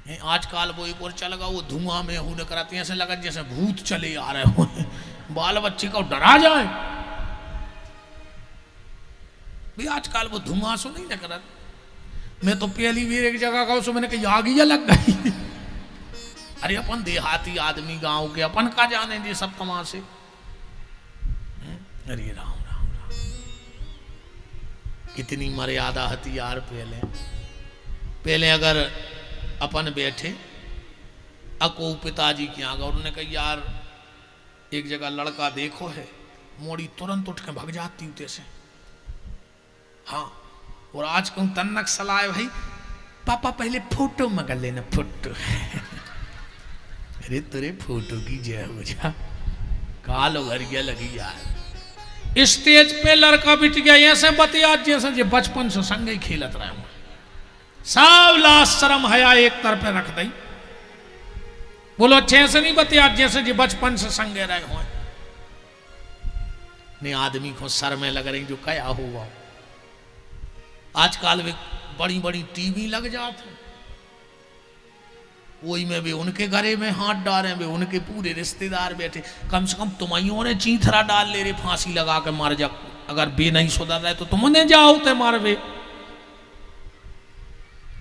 आजकल वो एक और चल लगा, वो धुआं में हूं कराती, ऐसे लगा जैसे भूत चले आ रहे हो, बाल बच्चे को डरा जाए भी। आजकल वो धुआं सो नहीं करा। मैं तो पहली भी एक जगह का मैंने कही आग ही लग गई। अरे अपन देहाती आदमी गांव के, अपन का जाने जी सब तमाशे। अरे राम राम राम, कितनी मर्यादा हती यार। पहले अगर अपन बैठे अको पिताजी के आगे, उन्होंने कहा यार एक जगह लड़का देखो है, मोड़ी तुरंत उठ के भग जाती उते से। हाँ, और आज कहूँ तन्नक सलाह है भाई, पापा पहले फोटो मगर लेना फोटो। अरे तेरे फोटो की जय हो जा, कालो घर गया लगी यार। स्टेज पे लड़का बिट गया ऐसे बतिया जैसे जो बचपन से संग ही खेलत रहे हो। सब लाश शर्म हया एक तरफ रख दई, बोलो अच्छे से नहीं बतिया जैसे जो बचपन से संगे रहे हो। ने आदमी को सर में लग रही जो क्या हुआ। आजकल वे बड़ी बड़ी टीवी लग जाते, वही में भी उनके घरे में हाथ डाले, वे उनके पूरे रिश्तेदार बैठे। कम से कम तुम्हारियों ने चीथरा डाल ले रे, फांसी लगा के मार जा। अगर बे नहीं सुधर रहे तो तुमने जाओ ते मार बे।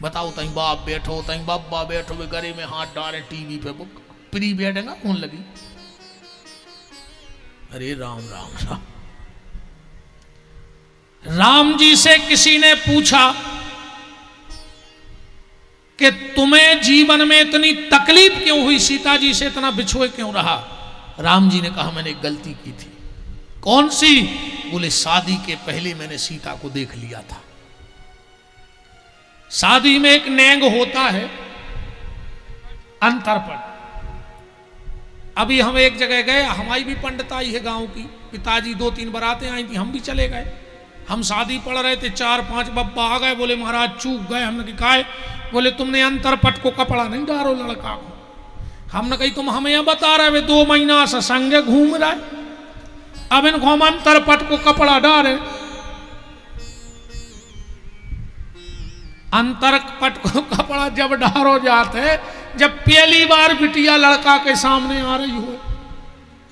बताओ, तई बाप बैठो, तई बाबा बैठो, वे घरे में हाथ डाले टीवी पे, वो प्री बैठेगा कौन लगी। अरे राम राम राम। राम जी से किसी ने पूछा कि तुम्हें जीवन में इतनी तकलीफ क्यों हुई, सीता जी से इतना बिछुए क्यों रहा। राम जी ने कहा मैंने एक गलती की थी। कौन सी? बोले शादी के पहले मैंने सीता को देख लिया था। शादी में एक नेंग होता है अंतरपट। अभी हम एक जगह गए, हमारी भी पंडिताई है गांव की, पिताजी 2-3 बारातें आई थी, हम भी चले गए। हम शादी पढ़ रहे थे, 4-5 बब्बा आ गए, बोले महाराज चूक गए। हमने कहा बोले तुमने अंतरपट को कपड़ा नहीं डालो लड़का को। हमने कही तुम हमें यह बता रहे, वे 2 महीना से संगे घूम रहे, अब इनको हम अंतरपट को कपड़ा डाले। अंतरपट को कपड़ा जब डारो जाते, जब पहली बार बिटिया लड़का के सामने आ रही हो।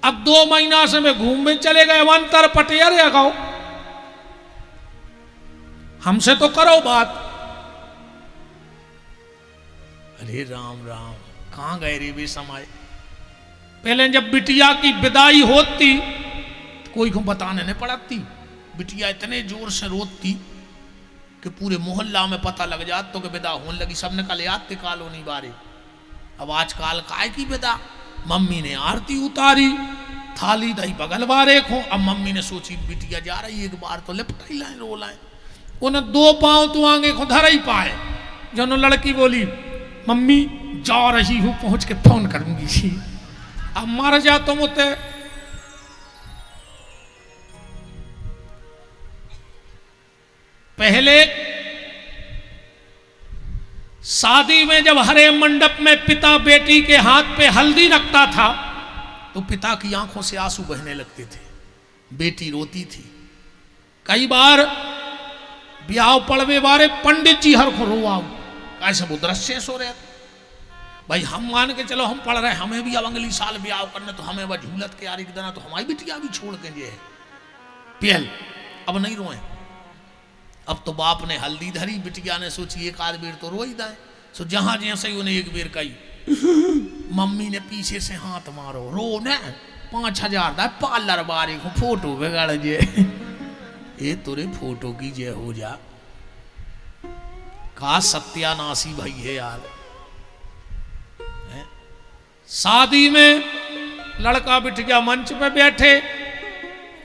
अब 2 महीना से मैं घूम में चले गए, अंतरपट यार लगाओ, हमसे तो करो बात। अरे राम राम, कहां गए रे भी समाए। पहले जब बिटिया की विदाई होती कोई को बताने नहीं पड़ती, बिटिया इतने जोर से रोती कि पूरे मोहल्ला में पता लग जात तो कि विदा होने लगी। सबने कल आते कॉलोनी बारे। अब आजकल काय की विदा, मम्मी ने आरती उतारी, थाली दही बगल बारे को। अब मम्मी ने सोची बिटिया जा रही, एक बार तो लिपटाई लाए रो लाए। उन्हें 2 पांव तो आगे को धर ही पाए। जब लड़की बोली मम्मी जा रही हूं, पहुंच के फोन करूंगी जी। अब मर जा तुम उते। पहले शादी में जब हरे मंडप में पिता बेटी के हाथ पे हल्दी रखता था तो पिता की आंखों से आंसू बहने लगते थे, बेटी रोती थी। कई बार ब्याह पड़वे बारे पंडित जी हर को रोआऊ, ऐसे वो दृश्य सो रहे। भाई हम मान के चलो हम पढ़ रहे, हमें भी अब अगली साल ब्याह करने, तो हमें वह झूलत के यारी देना, तो हमारी बिटिया भी छोड़ के जे है पहल। अब नहीं रोए, अब तो बाप ने हल्दी धरी, बिटिया ने सोची एक आध बेर तो रो ही दाए। सो जहां जैसे ही उन्हें एक बेर कही, मम्मी ने पीछे से हाथ मारो, रो न 5,000 दा पार्लर बारे को फोटो बिगड़ जे। ये तुरे फोटो की जय हो जा, का सत्यानाशी भाई है यार। शादी में लड़का बिठ गया, मंच पे बैठे,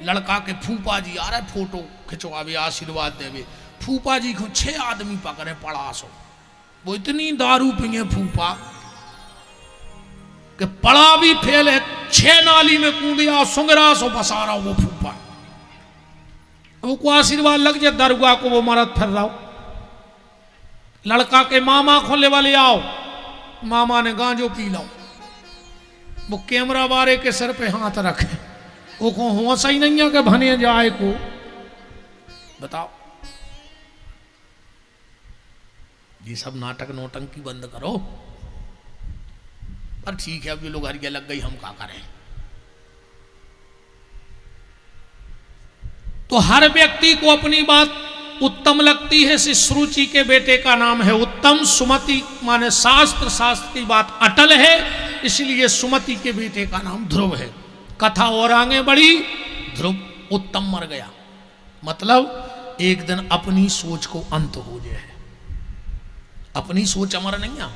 लड़का के फूफा जी आ रहे फोटो खिंचवावे, आशीर्वाद देवे। फूफा जी को 6 आदमी पकड़े पड़ा सो, वो इतनी दारू पिए फूफा कि पड़ा भी फेल है, 6 नाली में कूदिया, सुंगरा सो बसा रहा वो फूफा। वो को आशीर्वाद लग जाए, दरगाह को वो मरद फिर रहा। लड़का के मामा खोले वाले आओ, मामा ने गांजो पी लो। वो कैमरा वाले के सर पे हाथ रखे, वो को हुआ सही नहीं है कि भने जाए को। बताओ, ये सब नाटक नौटंकी बंद करो। और ठीक है अब ये लोग हरिया लग गई, हम क्या करें। तो हर व्यक्ति को अपनी बात उत्तम लगती है। सुरुचि के बेटे का नाम है उत्तम, सुमति माने शास्त्र, शास्त्र की बात अटल है, इसलिए सुमति के बेटे का नाम ध्रुव है। कथा और आगे बढ़ी, ध्रुव उत्तम मर गया, मतलब एक दिन अपनी सोच को अंत हो जाए। अपनी सोच अमर नहीं है,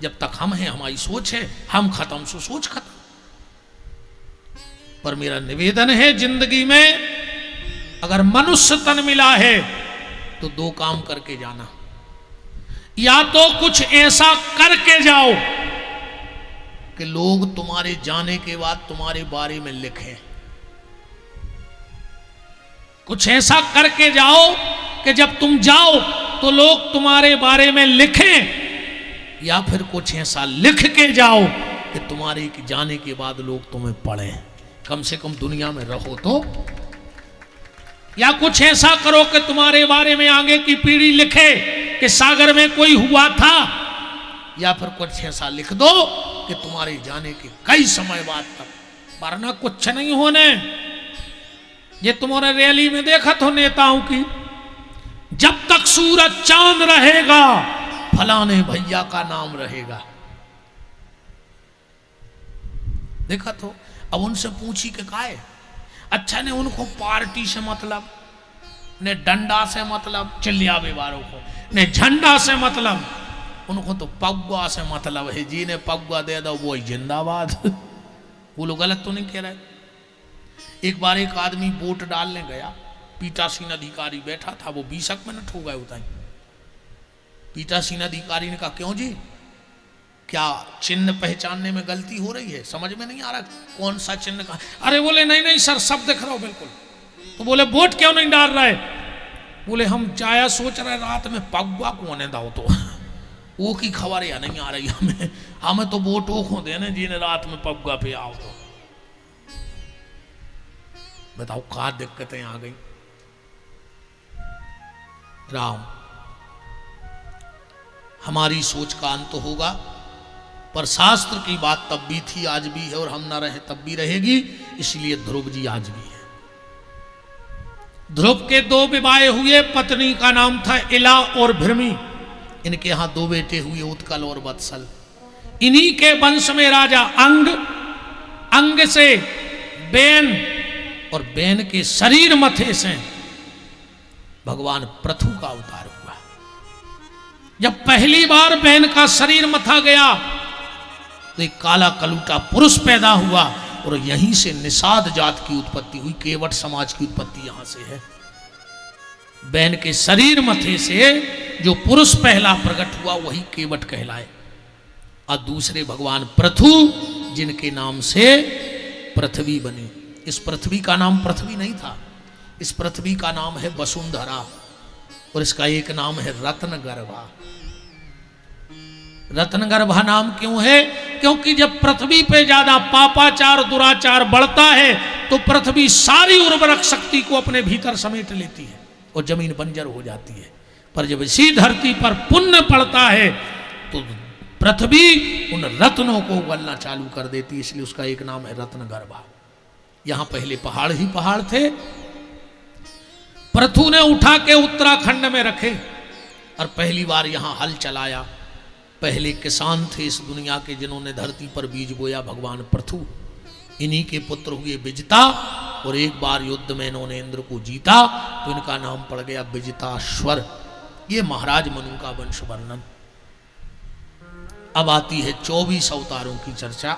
जब तक हम हैं हमारी सोच है, हम खत्म सो सोच खत्म। पर मेरा निवेदन है जिंदगी में अगर मनुष्य तन मिला है तो दो काम करके जाना, या तो कुछ ऐसा करके जाओ कि लोग तुम्हारे जाने के बाद तुम्हारे बारे में लिखें, कुछ ऐसा करके जाओ कि जब तुम जाओ तो लोग तुम्हारे बारे में लिखें, या फिर कुछ ऐसा लिख के जाओ कि तुम्हारे जाने के बाद लोग तुम्हें पढ़ें, कम से कम दुनिया में रहो तो। या कुछ ऐसा करो कि तुम्हारे बारे में आगे की पीढ़ी लिखे कि सागर में कोई हुआ था, या फिर कुछ ऐसा लिख दो कि तुम्हारे जाने के कई समय बाद तक, वरना कुछ नहीं होने। ये तुम्हारे रैली में देखा तो नेताओं की, जब तक सूरज चांद रहेगा फलाने भैया का नाम रहेगा। देखा तो अब उनसे पूछी कि काहे, अच्छा ने उनको पार्टी से मतलब, ने डंडा से मतलब, चिल्लिया व्यवहारों को, ने झंडा से मतलब, उनको तो पगुआ से मतलब है, जी ने पगुआ दे दो वो जिंदाबाद। वो लोग गलत तो नहीं कह रहे। एक बार एक आदमी वोट डालने गया, पीठासीन अधिकारी बैठा था, वो 20 मिनट हो गए उताई। पीठासीन अधिकारी ने कहा क्यों जी, क्या चिन्ह पहचानने में गलती हो रही है, समझ में नहीं आ रहा कौन सा चिन्ह का। अरे बोले नहीं नहीं सर सब दिख रहा हो बिल्कुल। तो बोले वोट क्यों नहीं डाल रहे, बोले हम जाया सोच रहे रात में पगुआ कौन है दाओ, तो वो की खबर या नहीं आ रही हमें, हमें तो वोट वो खो देने जिन्हें रात में पगुआ पे आओ। तो बताओ क्या दिक्कतें आ गई। राम, हमारी सोच का अंत होगा, पर शास्त्र की बात तब भी थी आज भी है, और हम ना रहे तब भी रहेगी, इसलिए ध्रुव जी आज भी है। ध्रुव के 2 विवाह हुए, पत्नी का नाम था इला और भृमि, इनके यहां 2 बेटे हुए, उत्कल और वत्सल। इन्हीं के वंश में राजा अंग, अंग से बेन, और बेन के शरीर मथे से भगवान पृथु का अवतार हुआ। जब पहली बार बेन का शरीर मथा गया तो एक काला कलूटा पुरुष पैदा हुआ, और यहीं से निषाद जात की उत्पत्ति हुई, केवट समाज की उत्पत्ति यहां से है। बेन के शरीर मथे से जो पुरुष पहला प्रकट हुआ वही केवट कहलाए, और दूसरे भगवान पृथु जिनके नाम से पृथ्वी बनी। इस पृथ्वी का नाम पृथ्वी नहीं था, इस पृथ्वी का नाम है वसुंधरा, और इसका एक नाम है रत्नगर्भा। रत्नगर्भा नाम क्यों है, क्योंकि जब पृथ्वी पे ज्यादा पापाचार दुराचार बढ़ता है तो पृथ्वी सारी उर्वरक शक्ति को अपने भीतर समेट लेती है और जमीन बंजर हो जाती है। पर जब इसी धरती पर पुण्य पड़ता है तो पृथ्वी उन रत्नों को उगलना चालू कर देती है, इसलिए उसका एक नाम है रत्नगर्भा। यहां पहले पहाड़ ही पहाड़ थे, पृथु ने उठा के उत्तराखंड में रखे और पहली बार यहां हल चलाया। पहले किसान थे इस दुनिया के जिन्होंने धरती पर बीज बोया, भगवान पृथु। इन्हीं के पुत्र हुए विजिता, और एक बार युद्ध में इन्होंने इंद्र को जीता तो इनका नाम पड़ गया विजिताश्वर। ये महाराज मनु का वंश वर्णन। अब आती है 24 अवतारों की चर्चा।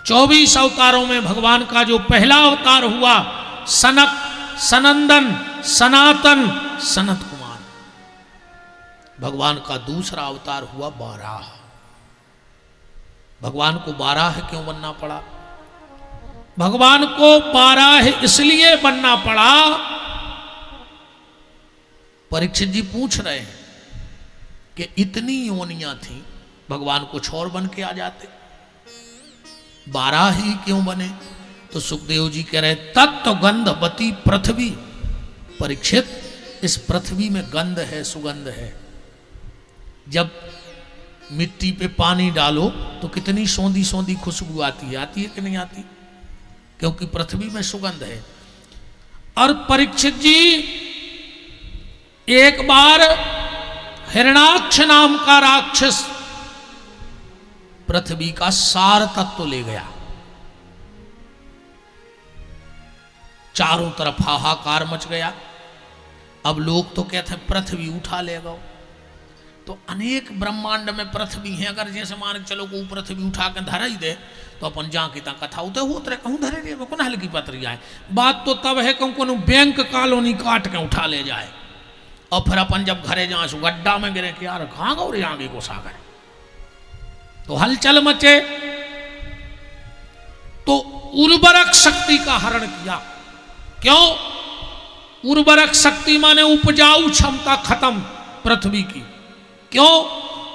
24 अवतारों में भगवान का जो पहला अवतार हुआ सनक, सनंदन, सनातन, सनत कुमार। भगवान का दूसरा अवतार हुआ बाराह। भगवान को बाराह क्यों बनना पड़ा? भगवान को बाराह इसलिए बनना पड़ा, परीक्षित जी पूछ रहे हैं कि इतनी योनियां थी, भगवान कुछ और बन के आ जाते, बारह ही क्यों बने? तो सुखदेव जी कह रहे तत्व गंधवती पृथ्वी। परीक्षित, इस पृथ्वी में गंध है, सुगंध है। जब मिट्टी पे पानी डालो तो कितनी सौंधी सौंधी खुशबू आती है कि नहीं आती? क्योंकि पृथ्वी में सुगंध है। और परीक्षित जी एक बार हिरणाक्ष नाम का राक्षस पृथ्वी का सार तत्व ले गया। चारों तरफ हाहाकार मच गया। अब लोग तो कहते हैं पृथ्वी उठा लेगा। तो अनेक ब्रह्मांड में पृथ्वी है, अगर जैसे मान के चलो को पृथ्वी उठा के धरा ही दे तो अपन जहाँ की ता कथा होते हो तरह कहूँ धरे रे कौन हल्की पतरी आए। बात तो तब है कहूँ को बैंक कॉलोनी काट के उठा ले जाए और फिर अपन जब घरे जहाँ से गड्ढा में गिरे कि यार कहाँ गौ आगे को सा गए तो हलचल मचे। तो उर्वरक शक्ति का हरण किया। क्यों? उर्वरक शक्ति माने उपजाऊ क्षमता खत्म पृथ्वी की। क्यों?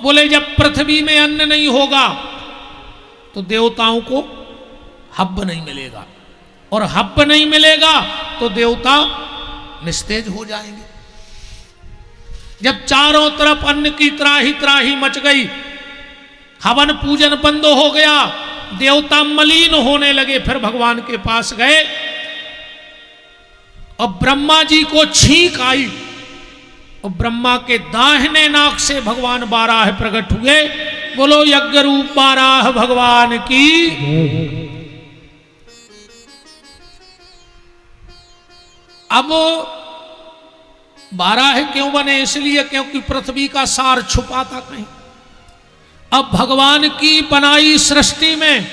बोले जब पृथ्वी में अन्न नहीं होगा तो देवताओं को हब्ब नहीं मिलेगा, और हब्ब नहीं मिलेगा तो देवता निस्तेज हो जाएंगे। जब चारों तरफ अन्न की त्राही त्राही मच गई, हवन पूजन बंद हो गया, देवता मलिन होने लगे, फिर भगवान के पास गए और ब्रह्मा जी को छींक आई और ब्रह्मा के दाहिने नाक से भगवान बाराह प्रकट हुए। बोलो यज्ञ रूप बाराह भगवान की। अब बाराह क्यों बने? इसलिए क्योंकि पृथ्वी का सार छुपा था कहीं। अब भगवान की बनाई सृष्टि में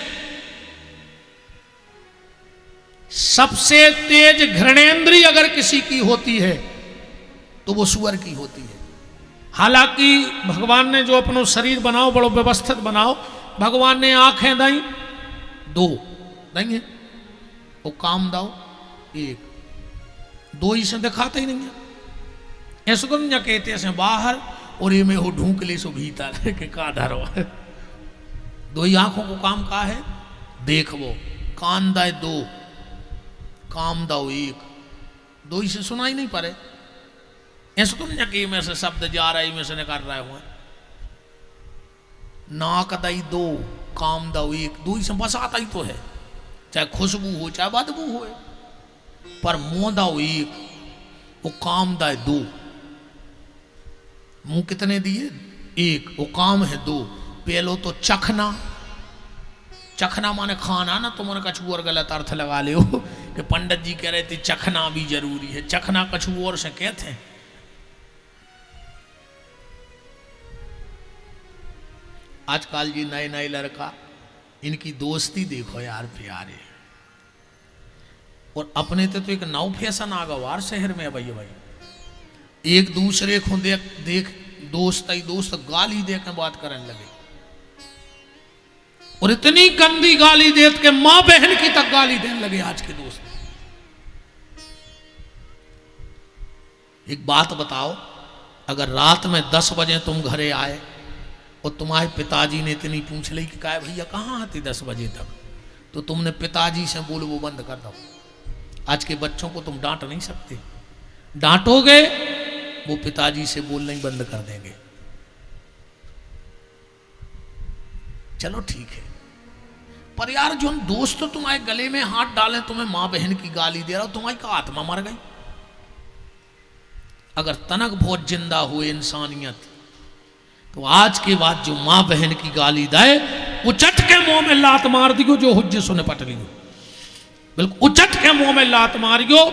सबसे तेज घृणेंद्री अगर किसी की होती है तो वो सुअर की होती है। हालांकि भगवान ने जो अपनो शरीर बनाओ बड़ो व्यवस्थित बनाओ, भगवान ने आंखें दई दो देंगे, वो काम दाओ एक, दो ही से दिखाते ही नहीं है। ऐसा तो नहीं कहते ऐसे बाहर और ये में हो ढूंक ले सो भीतर के का धरो। दो ही आंखों को काम का है देखो, कान दाए दो, काम दाओ एक, दो ही से सुनाई नहीं पड़े। ऐसा तो नहीं कि में से शब्द जा रहा है में से निकाल रहा हुआ। नाक दाई दो, काम दाओ एक, दो ही से बस आता ही तो है, चाहे खुशबू हो चाहे बदबू हो, पर मुंह दाओ एक, वो काम दाए दो। मुंह कितने दिए? एक, वो काम है दो। पहलो तो चखना, चखना माने खाना ना, तुमने कछु और गलत अर्थ लगा ले हो कि पंडित जी कह रहे थे चखना भी जरूरी है, चखना कछु और से कहते हैं। आजकल ये नए नए लड़का इनकी दोस्ती देखो यार प्यारे, और अपने तो एक नौ फैशन आ गया वार शहर में। भाई एक दूसरे को देख देख दोस्त ही दोस्त गाली दे के बात करने लगे, और इतनी गंदी गाली दे के मां बहन की तक गाली देने लगे आज के दोस्त। एक बात बताओ, अगर रात में 10 बजे तुम घरे आए और तुम्हारे पिताजी ने इतनी पूछ ली कि क्या भैया कहाँ आते 10 बजे तक, तो तुमने पिताजी से बोलो वो बंद कर दो। आज के बच्चों को तुम डांट नहीं सकते, डांटोगे वो पिताजी से बोलना ही बंद कर देंगे। चलो ठीक है, पर यार जो दोस्त तो तुम्हारे गले में हाथ डालें, तुम्हें मां बहन की गाली दे रहा हो, तुम्हारी का आत्मा मर गई। अगर तनक बहुत जिंदा हुए इंसानियत, तो आज के बाद जो मां बहन की गाली दे उचट के मुंह में लात मार दियो, जो हुज्जे सुने पट लियो, बिल्कुल उचट के मुंह में लात मारियो।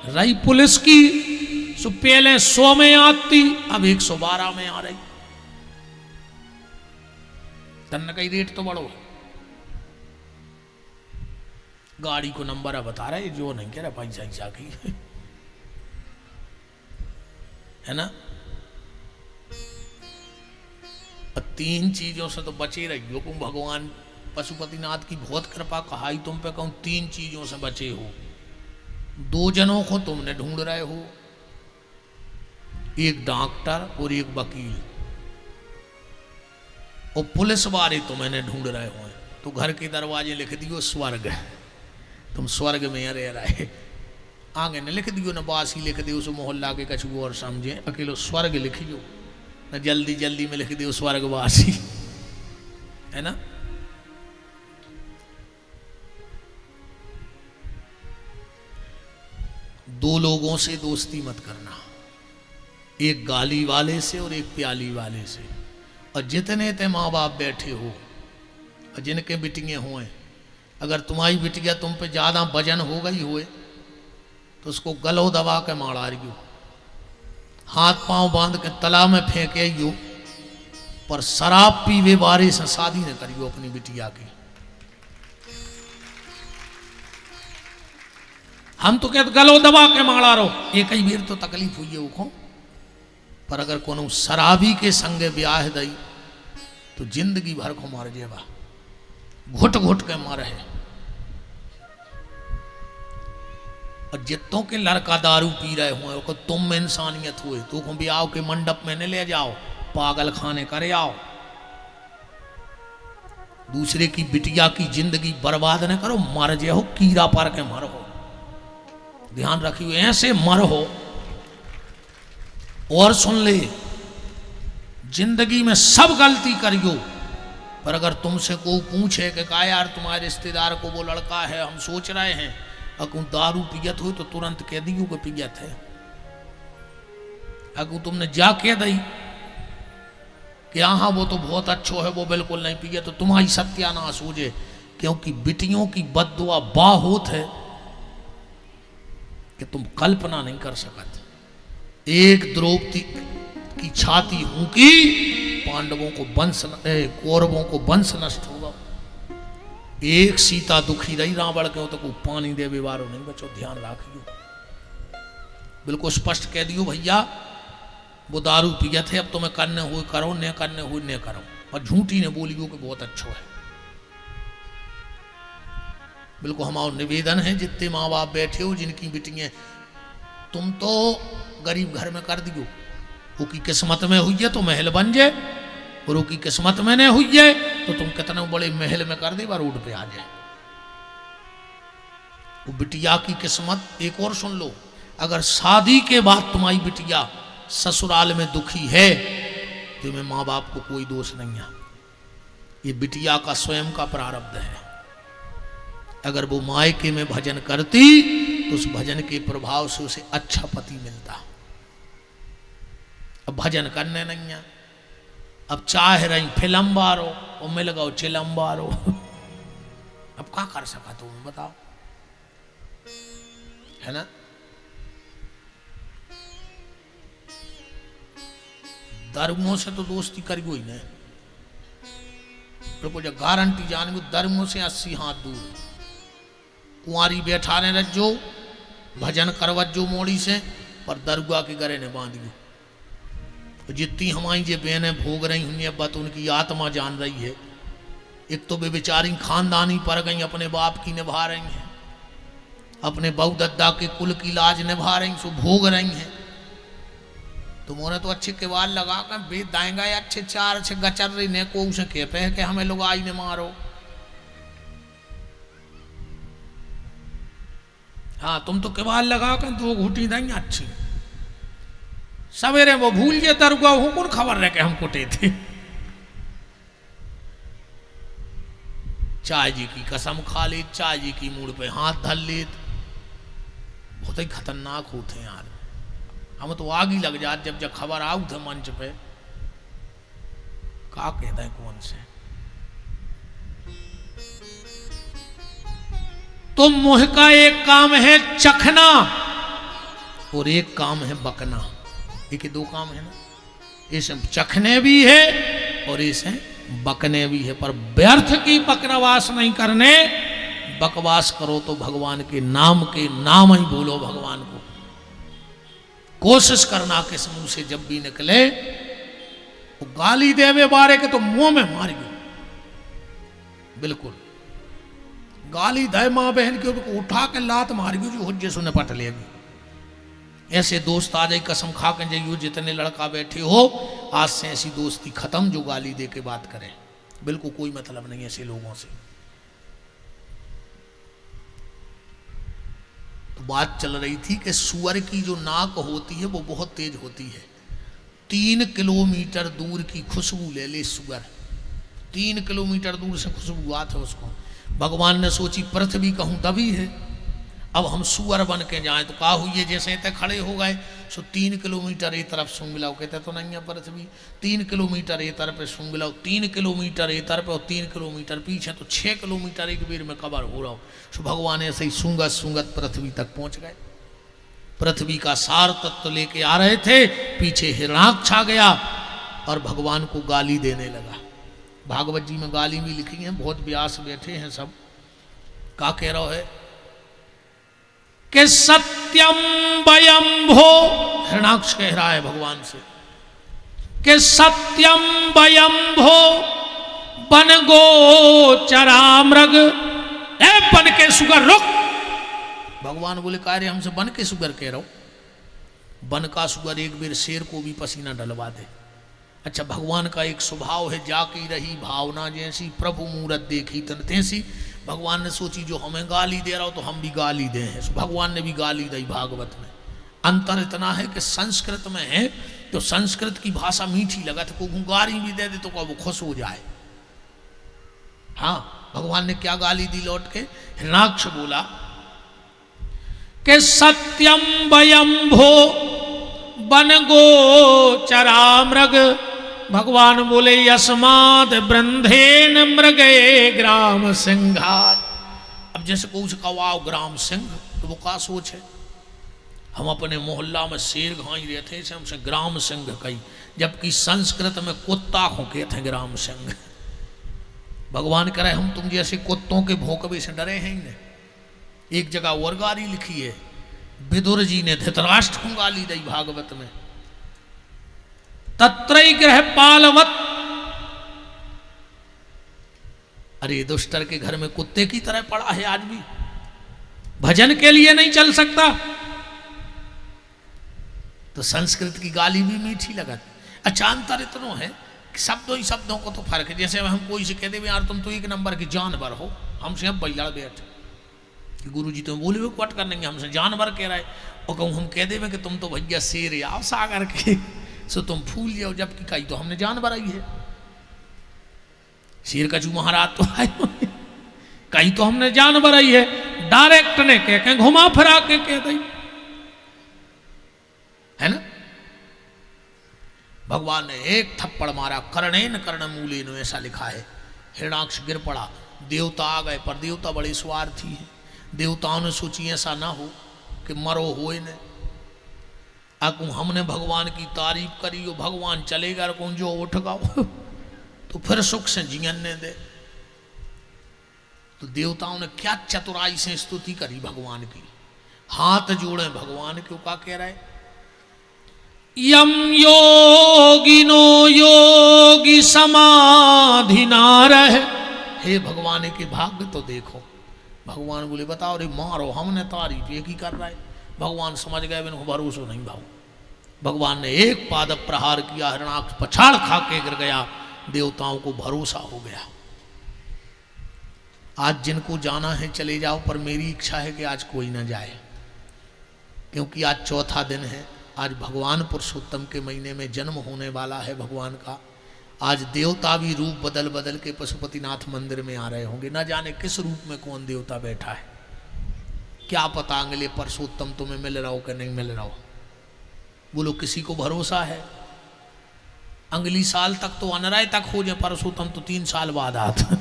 रही पुलिस की सो पहले 100 में आती, अब 112 में आ रही। तन का रेट तो बढ़ो, गाड़ी को नंबर बता रहे जो नहीं कह रहा पैसा ऐसा की है ना। 3 चीजों से तो बचे रहियो, तुम भगवान पशुपतिनाथ की बहुत कृपा कहाई तुम पे कहूं, 3 चीजों से बचे हो। 2 जनों को तुमने ढूंढ रहे हो, एक डॉक्टर और एक वकील, और पुलिस वाले तुम्हें ढूंढ रहे हो। तो घर के दरवाजे लिख दियो स्वर्ग, तुम स्वर्ग में रह रहे। आगे न लिख दियो, न बासी लिख दियो, उस मोहल्ला के कछु और समझे, अकेलो स्वर्ग लिखियो, न जल्दी जल्दी में लिख दे स्वर्गवासी, है ना। दो लोगों से दोस्ती मत करना, एक गाली वाले से और एक प्याली वाले से। और जितने ते माँ बाप बैठे हो और जिनके बिटियाँ हुए, अगर तुम्हारी बिटिया तुम पे ज़्यादा वजन हो गई हुए तो उसको गलो दबा के मारियो, हाथ पांव बांध के तालाब में फेंक आइयो, पर शराब पीवे बारे से शादी न करियो अपनी बिटिया की। हम तो कहते गलो दबा के मारा रहो, एक ही बेर तो तकलीफ हुई है उको, पर अगर कोनो शराबी के संगे ब्याह दई तो जिंदगी भर को मार जेबा, घुट घुट के मारे है। और जितों के लड़का दारू पी रहे हुए को तुम में इंसानियत हुए तो ब्याह के मंडप में न ले जाओ, पागल खाने करे आओ। दूसरे की बिटिया की जिंदगी बर्बाद न करो, मर जाओ कीड़ा पार के मर हो, ध्यान रखियो ऐसे मर हो। और सुन ले, जिंदगी में सब गलती करियो, पर अगर तुमसे कोई पूछे कि का यार तुम्हारे रिश्तेदार को वो लड़का है हम सोच रहे हैं, अगर दारू पियत हो तो तुरंत कह दियो कि पियत है। अगर तुमने जा कह दी कि हाँ वो तो बहुत अच्छो है, वो बिल्कुल नहीं पिए, तो तुम्हारी सत्यानाश हो जाए, क्योंकि बिटियों की बद्दुआ बहुत है कि तुम कल्पना नहीं कर सकते। एक द्रौपदी की छाती हुकी, पांडवों को वंश, कौरवों को वंश नष्ट होगा। एक सीता दुखी रही रावण के, तो को पानी दे विवारो नहीं बचो, ध्यान रखियो। बिल्कुल स्पष्ट कह दियो भैया वो दारू पिया थे, अब तुम्हें करने हुए करो, न करने हुए न करो। और झूठी ने बोलियो कि बहुत अच्छा है। बिल्कुल हमारा निवेदन है, जितने माँ बाप बैठे हो जिनकी बिटियां, तुम तो गरीब घर में कर दियो, वो की किस्मत में हुई है तो महल बन जाए, और वो की किस्मत में नहीं हुई है तो तुम कितने बड़े महल में कर दे रोड पे आ जाए। वो बिटिया की किस्मत। एक और सुन लो, अगर शादी के बाद तुम्हारी बिटिया ससुराल में दुखी है तो में माँ बाप को कोई दोष नहीं है, ये बिटिया का स्वयं का प्रारब्ध है। अगर वो मायके में भजन करती तो उस भजन के प्रभाव से उसे अच्छा पति मिलता। अब भजन करने नहीं है, अब चाह रही फिल्म बारो और मिल गओ चिलम बारो, अब क्या कर सका तुम बताओ, है ना। धर्मों से तो दोस्ती करियो ही नहीं, तो जब गारंटी जान धर्मों से 80 हाथ दूर। कुंवारी बैठा ने रजो, भजन करवजो मोड़ी से, पर दरगाह के गरे ने बांधियो। तो जितनी हमारी जे बहनें भोग रही हुई अब तो उनकी आत्मा जान रही है। एक तो वे बेचारी खानदानी पर गई, अपने बाप की निभा रही हैं, अपने बहू दद्दा के कुल की लाज निभा रही, सो भोग रही हैं। तुमने तो अच्छे किवाड़ लगा कर बेच दाएंगा, अच्छे 4 अच्छे गचर रही ने को उसे कहते हैं कि हमें लोग आई ने मारो। हाँ तुम तो किवाड़ लगा कर 2 घूटी देंगे अच्छी, सवेरे वो भूल गए दरगाह हो, कौन खबर रहे कि हम कुटे थे। चाय जी की कसम खा ले, चाय जी की मूड पे हाथ धर ले, बहुत ही खतरनाक होते हैं यार। हम तो आग ही लग जाते जब खबर आऊ थे मंच पे, क्या कहते हैं कौन से। तो मुंह का एक काम है चखना और एक काम है बकना, एक 2 काम है ना। इसे चखने भी है और इसे बकने भी है, पर व्यर्थ की बकवास नहीं करने। बकवास करो तो भगवान के नाम ही बोलो भगवान को। कोशिश करना कि मुंह से जब भी निकले वो गाली देवे बारे के तो मुंह में मारियो, बिल्कुल गाली दे मां बहन के उठा के लात मारियो जो हुज्जे सुने पट लेगी। ऐसे दोस्त आ जाए कसम खा के जाइयो, जितने लड़का बैठे हो आज से ऐसी दोस्ती खत्म जो गाली दे के बात करे, बिल्कुल कोई मतलब नहीं ऐसे लोगों से। तो बात चल रही थी कि सुअर की जो नाक होती है वो बहुत तेज होती है, 3 किलोमीटर दूर की खुशबू ले ले सुअर, 3 किलोमीटर दूर से खुशबू आत है उसको। भगवान ने सोची पृथ्वी कहूँ दबी है, अब हम सुअर बन के जाएं तो का हुई है, जैसे तय खड़े हो गए सो 3 किलोमीटर ए तरफ सूंघ मिलाओ, कहते तो नहीं है पृथ्वी, 3 किलोमीटर ए तरफ सूंघ मिलाओ, 3 किलोमीटर ए तरफ और 3 किलोमीटर पीछे, तो 6 किलोमीटर एक बेर में कवर हो रहा हो। सो भगवान ऐसे ही सूंघत सूंघत पृथ्वी तक पहुंच गए। पृथ्वी का सार तत्व लेके आ रहे थे, पीछे हिरणाक्ष आ गया और भगवान को गाली देने लगा। भागवत जी में गाली भी लिखी है, बहुत व्यास बैठे हैं सब। का कह रहा है कि सत्यम वयम भो, हिरणाक्ष कह रहा है भगवान से कि सत्यम वयम भो बन गो चरामृग, ए बन के सुगर रुक। भगवान बोले कह रहे हमसे बन के सुगर कह रहा हूं, बन का सुगर एक बेर शेर को भी पसीना डलवा दे। अच्छा, भगवान का एक स्वभाव है, जाकी रही भावना जैसी प्रभु मूरत देखी तन तैसी। भगवान ने सोची जो हमें गाली दे रहा हो तो हम भी गाली दे हैं, भगवान ने भी गाली दी भागवत में। अंतर इतना है कि संस्कृत में है तो संस्कृत की भाषा मीठी लगत, को गाली भी दे दे तो वो खुश हो जाए। हाँ, भगवान ने क्या गाली दी लौट के, हिरणाक्ष बोला कि सत्यम वयम भो बन गो चरामृग। भगवान बोले यस्माद ब्रंधेन मृगे ग्राम सिंहान। अब जैसे कुछ कवाओ ग्राम सिंह, तो वो का सोच है, हम अपने मोहल्ला में शेर घाई रहते हैं, हमसे ग्राम सिंह कही, जबकि संस्कृत में कुत्ता को कहते हैं ग्राम सिंह। भगवान कह रहे हम तुम जैसे कुत्तों के भौंकवे से डरे हैं ही नहीं। एक जगह और गाली लिखी है, विदुर जी ने धृतराष्ट्र को गाली दी भागवत में, तत्रई ग्रह पालवत। अरे दुष्टर के घर में कुत्ते की तरह पड़ा है आज भी, भजन के लिए नहीं चल सकता। तो संस्कृत की गाली भी मीठी लगत। अच्छा, अंतर इतना है कि शब्दों ही शब्दों को तो फर्क है। जैसे हम कोई से कह दे यार तुम तो एक नंबर की जानवर हो, हमसे अब बैला बैठ, गुरु जी तो बोले क्वट कर लेंगे, हमसे जानवर कह रहा है, और कहूँ हम कह देवे कि तुम तो भैया शेर आओ सागर के, सो तुम फूल जाओ, जबकि कही तो हमने जानवर आई है। शेर का चू महाराज तो आए, कही तो हमने जानवर आई है। डायरेक्ट ने कह घुमा फिरा के कह दी है ना। भगवान ने एक थप्पड़ मारा, कर्णेन कर्ण मूलेन, ऐसा लिखा है। हिरणाक्ष गिर पड़ा, देवता आ गए, पर देवता बड़े स्वार्थी हैं। देवताओं ने सोची ऐसा ना हो कि मरो होए न, अकू हमने भगवान की तारीफ करी हो, भगवान चलेगा कौन जो उठ गाओ तो फिर सुख से जीने दे। तो देवताओं ने क्या चतुराई से स्तुति करी भगवान की, हाथ जोड़े भगवान क्यों, का कह रहा है यम योगिनो योगी समाधि ना रहे। हे भगवान के भाग्य तो देखो। भगवान बोले बताओ रे मारो, हमने तारीफ एक ही कर रहा है। भगवान समझ गए इनको भरोसा नहीं भाव। भगवान ने एक पादप प्रहार किया, हिरणाक्ष पछाड़ खा के गिर गया। देवताओं को भरोसा हो गया, आज जिनको जाना है चले जाओ, पर मेरी इच्छा है कि आज कोई ना जाए, क्योंकि आज चौथा दिन है। आज भगवान पुरुषोत्तम के महीने में जन्म होने वाला है भगवान का। आज देवता भी रूप बदल बदल के पशुपतिनाथ मंदिर में आ रहे होंगे, ना जाने किस रूप में कौन देवता बैठा है, क्या पता अगले पुरुषोत्तम तुम्हें मिल रहा हो कि नहीं मिल रहा हो। बोलो किसी को भरोसा है? अगली साल तक तो अनराय तक हो जाए पुरुषोत्तम, तो 3 साल बाद आता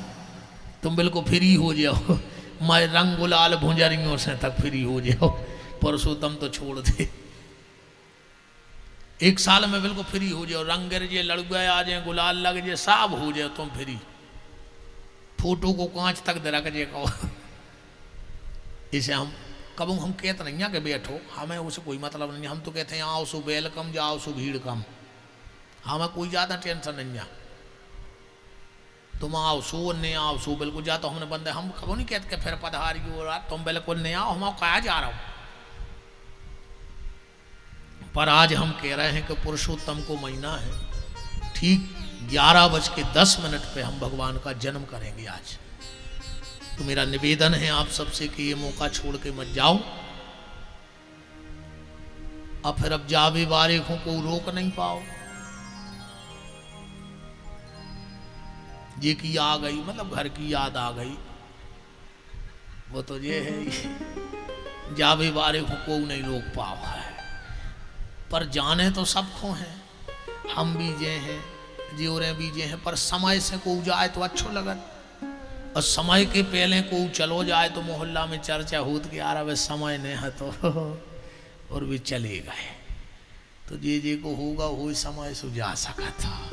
तुम बिल्कुल फ्री हो जाओ, मैं रंग गुलाल भुंजरियों से तक फ्री हो जाओ। पुरुषोत्तम तो छोड़ दे, 1 साल में बिल्कुल फ्री हो जाओ, रंग गिर जाए, लड़ुआ आ जाए, गुलाल लग जाए, सब हो जाए तुम फ्री। फोटो को कांच तक दे रख जाए कहो। इसे हम कब हम कहते नहीं है कि बैठो, हमें उसे कोई मतलब नहीं। हम तो कहते हैं आओ सो वेलकम, जाओ सो भीड़ कम, हमें कोई ज़्यादा टेंशन नहीं है। तुम आओ सो नहीं आओ सो बिल्कुल जा, तो हमने बंदे हम कब नहीं कहते कि फिर पधारी हो रहा तुम बिल्कुल नहीं आओ, हम कहा जा रहा हूँ। पर आज हम कह रहे हैं कि पुरुषोत्तम को महीना है, ठीक 11:10 पे हम भगवान का जन्म करेंगे आज। तो मेरा निवेदन है आप सबसे कि ये मौका छोड़ के मत जाओ। अब फिर अब जावे वारे को रोक नहीं पाओ। ये की आ गई, मतलब घर की याद आ गई। वो तो ये है जावे बारे को को नहीं रोक पावा है, पर जाने तो सबको है। हम भी जे हैं, जियोरे भी जे हैं, पर समय से को जाए तो अच्छो लगन, और समय के पहले को चलो जाए तो मोहल्ला में चर्चा होत कि यार अब समय नहीं है तो और भी चले गए। तो जे को होगा वो समय सुझा सका था,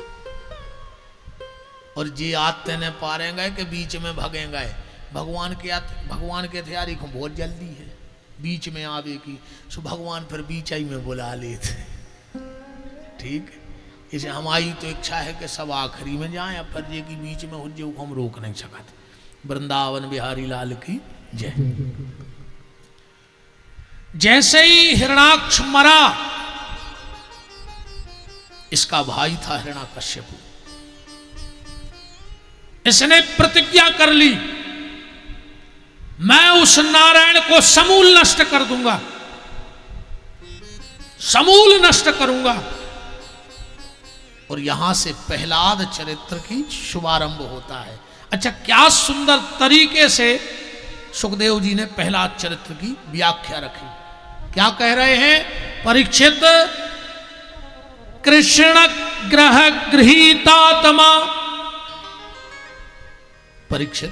और जे आते न पारेंगे कि बीच में भगेंगे। भगवान के तैयारी को बहुत जल्दी है बीच में आवे की, सो भगवान फिर बीच ही में बुला लेते। ठीक, इसे हमारी तो इच्छा है कि सब आखिरी में जाएं, अब फिर जे की बीच में हो जो हम रोक नहीं सकते। वृंदावन बिहारी लाल की जय। जैसे ही हिरणाक्ष मरा, इसका भाई था हिरण्याकश्यप, इसने प्रतिज्ञा कर ली मैं उस नारायण को समूल नष्ट कर दूंगा, समूल नष्ट करूंगा। और यहां से प्रहलाद चरित्र की शुभारंभ होता है। अच्छा, क्या सुंदर तरीके से सुखदेव जी ने प्रहलाद चरित्र की व्याख्या रखी। क्या कह रहे हैं? परीक्षित, कृष्ण ग्रह गृहीतात्मा। परीक्षित,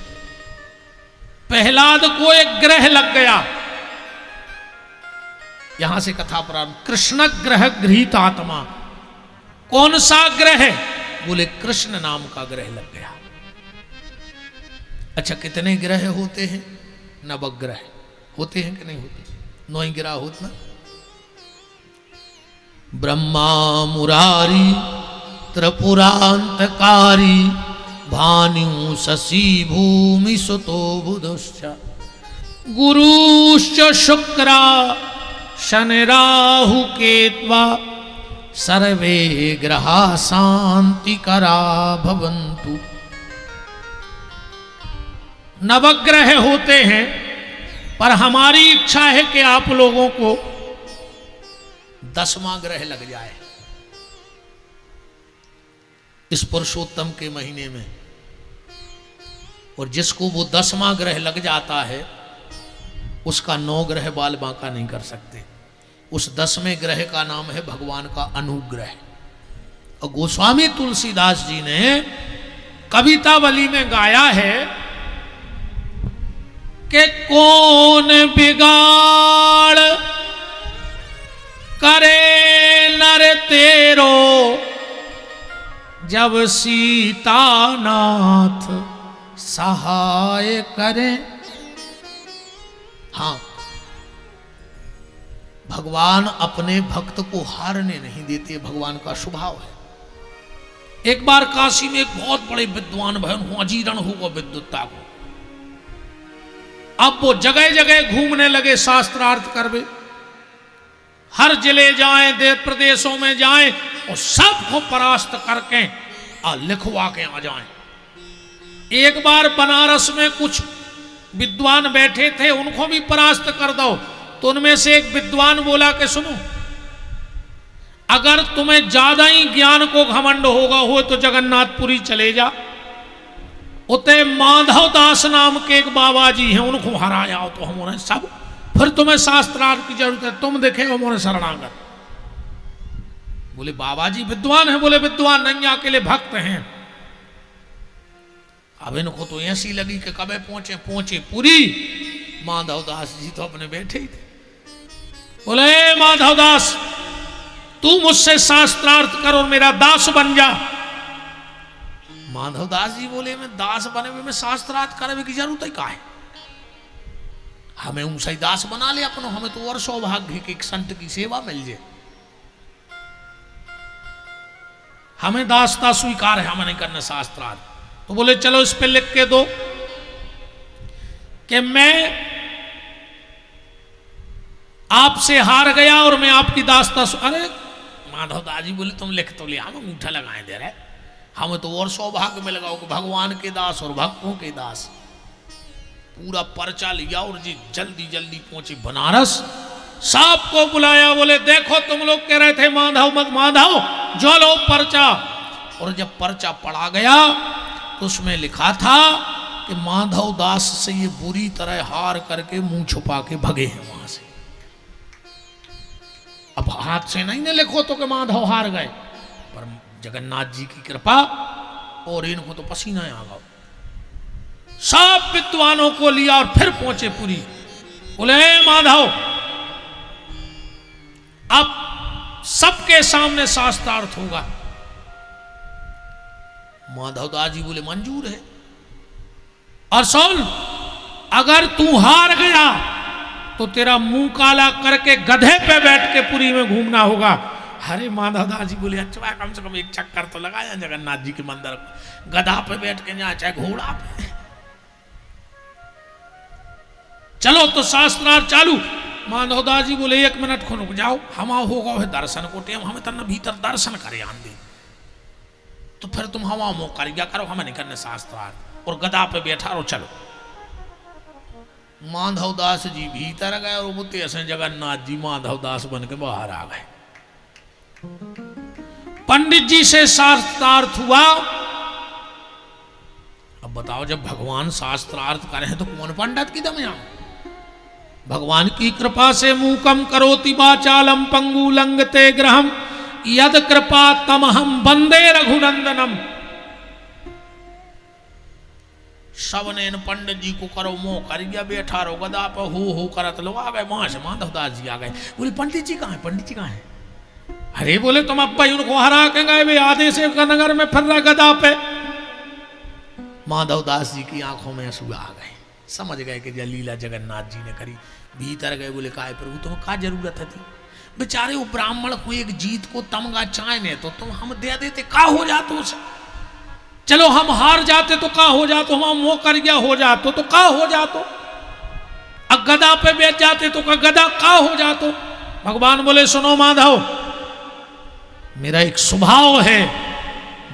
प्रहलाद को एक ग्रह लग गया। यहां से कथा प्रारंभ। कृष्ण ग्रह गृहीतात्मा, कौन सा ग्रह? बोले कृष्ण नाम का ग्रह लग गया। अच्छा, कितने ग्रह होते हैं? नवग्रह होते हैं कि नहीं होते? 9 ग्रह होते ना। ब्रह्मा मुरारी त्रिपुरांतकारी भानु शशि भूमि सुतो बुधश्च गुरुश्च शुक्रा शनि राहु केत्वा सर्वे ग्रहा शांतिकरा भवन्तु। नवग्रह होते हैं, पर हमारी इच्छा है कि आप लोगों को 10वां ग्रह लग जाए इस पुरुषोत्तम के महीने में। और जिसको वो 10वां ग्रह लग जाता है उसका 9 ग्रह बाल बांका नहीं कर सकते। उस 10वें ग्रह का नाम है भगवान का अनुग्रह। और गोस्वामी तुलसीदास जी ने कवितावली में गाया है कि कौन बिगाड़ करे नर तेरो जब सीतानाथ सहाय करे। हाँ, भगवान अपने भक्त को हारने नहीं देते, भगवान का स्वभाव है। एक बार काशी में एक बहुत बड़े विद्वान भवन हुआ, अजीरण हुआ विद्वत्ता को। अब वो जगह जगह घूमने लगे शास्त्रार्थ करवे, हर जिले जाएं, देश प्रदेशों में जाएं और सबको परास्त करके लिखवा के आ जाएं। एक बार बनारस में कुछ विद्वान बैठे थे, उनको भी परास्त कर दो। तो उनमें से एक विद्वान बोला कि सुनो, अगर तुम्हें ज्यादा ही ज्ञान को घमंड हो तो जगन्नाथपुरी चले जा, उते माधव दास नाम के एक बाबा जी हैं, उनको हराया तो हम उन्हें सब, फिर तुम्हें शास्त्रार्थ की जरूरत है, तुम देखे हम उन्हें शरणागत। बोले बाबा जी विद्वान हैं? बोले विद्वान नहीं, अकेले भक्त हैं। अब इनको तो ऐसी लगी कि कब पहुंचे पूरी। माधव दास जी तो अपने बैठे ही थे। बोले माधव दास, तू मुझसे शास्त्रार्थ कर और मेरा दास बन जा। माधव दास जी बोले मैं दास बने हुए में शास्त्रार्थ करे की जरूरत है का है? हमें उनसे दास बना ले अपनो, हमें तो और सौभाग्य कि एक संत की सेवा मिल जाए। हमें दासता स्वीकार है, हमें नहीं करना शास्त्रार्थ। तो बोले चलो इस पे लिख के दो कि मैं आपसे हार गया और मैं आपकी दासता। अरे माधव दास जी बोले तुम लिख तो लिया, हम अंगूठा लगाए दे रहे, हमें तो और सौभाग्य में लगाओ कि भगवान के दास और भक्तों के दास। पूरा पर्चा लिया और जी जल्दी जल्दी पहुंचे बनारस, सबको बुलाया। बोले देखो तुम लोग कह रहे थे माधव मत माधव, जो लो पर्चा। और जब पर्चा पढ़ा गया तो उसमें लिखा था कि माधव दास से ये बुरी तरह हार करके मुंह छुपा के भगे हैं वहां से। अब हाथ से नहीं ने लिखो तो कि माधव हार गए, पर जगन्नाथ जी की कृपा और इनको तो पसीना आ गया। सब विद्वानों को लिया और फिर पहुंचे पुरी। बोले माधव अब सबके सामने शास्त्रार्थ होगा। माधव दास जी बोले मंजूर है, और सुन अगर तू हार गया तो तेरा मुंह काला करके गधे पे बैठ के पुरी में घूमना होगा। अरे माधव दास जी बोले अच्छा कम से कम एक चक्कर तो लगाया जगन्नाथ जी के मंदिर, गधा पे बैठ के जा चाहे घोड़ा पे। चलो तो शास्त्रार्थ चालू। माधव दास जी बोले 1 मिनट को रुक जाओ, हम होगा दर्शन को टेम हमें तन भीतर दर्शन करे आंदे, तो फिर तुम हवा मोह कर क्या करो, हमें नहीं करने शास्त्रार्थ, और गधा पे बैठा रहो। चलो माधव दास जी भीतर गए और वो ऐसे जगन्नाथ जी माधव दास बन के बाहर आ गए। पंडित जी से शास्त्रार्थ हुआ। अब बताओ जब भगवान शास्त्रार्थ करें तो कौन पंडित की दम यहाँ। भगवान की कृपा से मूकम करोति वाचालम पंगु लंघते ग्रहम यद कृपा तमहम वंदे रघुनंदनम। सबने इन पंडित जी को करो मोह कर गया, बैठा रहो गदा पर हो करत लो। आ गए वहां से माधव दास जी आ गए। बोले पंडित जी कहाँ है, पंडित जी कहाँ है? अरे बोले तुम अब भाई उनको हरा के गए वे आधे से नगर में फिर रहा गदा पे। माधव दास जी की आंखों में आंसू आ गए, समझ गए कि यह लीला जगन्नाथ जी ने करी। भीतर गए, बोले काय प्रभु तुम्हें क्या जरूरत थी? बेचारे वो ब्राह्मण को एक जीत को तमगा चाय ने तो तुम हम दे देते, का हो जाते उसे। चलो हम हार जाते तो का हो जाते, हम मोह कर गया हो जाते तो का हो जाते, अब गदा पे बैठ जाते तो का गदा का हो जाते। भगवान बोले सुनो माधव, मेरा एक स्वभाव है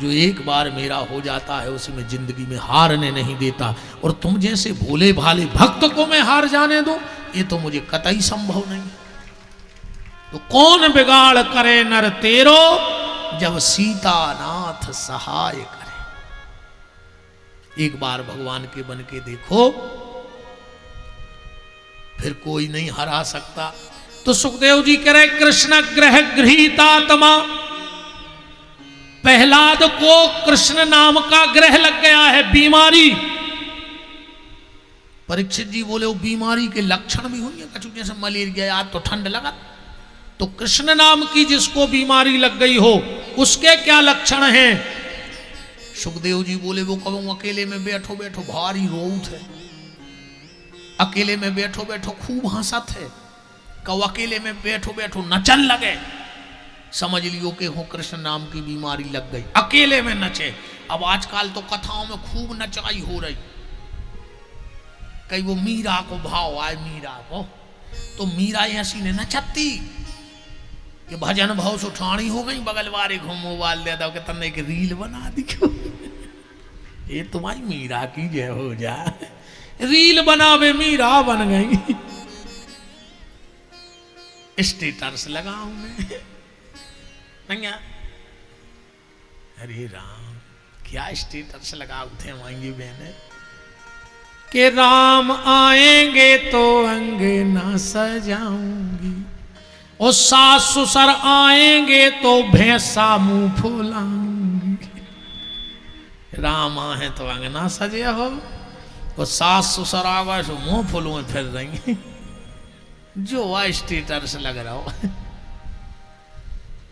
जो एक बार मेरा हो जाता है उसे मैं जिंदगी में हारने नहीं देता, और तुम जैसे भोले भाले भक्त को मैं हार जाने दो ये तो मुझे कतई संभव नहीं। तो कौन बिगाड़ करे नर तेरो जब सीतानाथ सहाय करे। एक बार भगवान के बन के देखो, फिर कोई नहीं हरा सकता। तो सुखदेव जी कह रहे कृष्ण ग्रह गृहीतात्मा, प्रहलाद को कृष्ण नाम का ग्रह लग गया है, बीमारी। परीक्षित जी बोले वो बीमारी के लक्षण भी होंगे, कछु जैसे मलेरिया, आज तो ठंड लगा, तो कृष्ण नाम की जिसको बीमारी लग गई हो उसके क्या लक्षण हैं? सुखदेव जी बोले वो कहूं अकेले में बैठो बैठो भारी रोउत है, अकेले में बैठो बैठो खूब हंसत है, कहो अकेले में बैठो बैठो नचन लगे, समझ लियो कि हो कृष्ण नाम की बीमारी लग गई, अकेले में नचे। अब आजकल तो कथाओं में खूब नचाई हो रही, कई वो मीरा को भाव आए, मीरा को तो मीरा ऐसी ने नचती कि भजन भाव सुठानी हो गई, बगल वाले घूमो वाल दे दो कि तन्ने एक रील बना दी क्यों। ये तुम्हारी मीरा की जय हो जाए, रील बनावे मीरा बन गई, स्टेटस लगाऊं मैं नंगा। अरे राम क्या स्टेटस लगाओ थे मांगी बहने कि राम आएंगे तो अंगना सजाऊंगी, और सास ससुर आएंगे तो भैंसा मुंह फुलाऊंगी। राम आए तो अंगना सजे हो, और सास ससुर आ गए तो मुंह फुलुए फिर रही, जो वह स्टेटस लग रहा हो।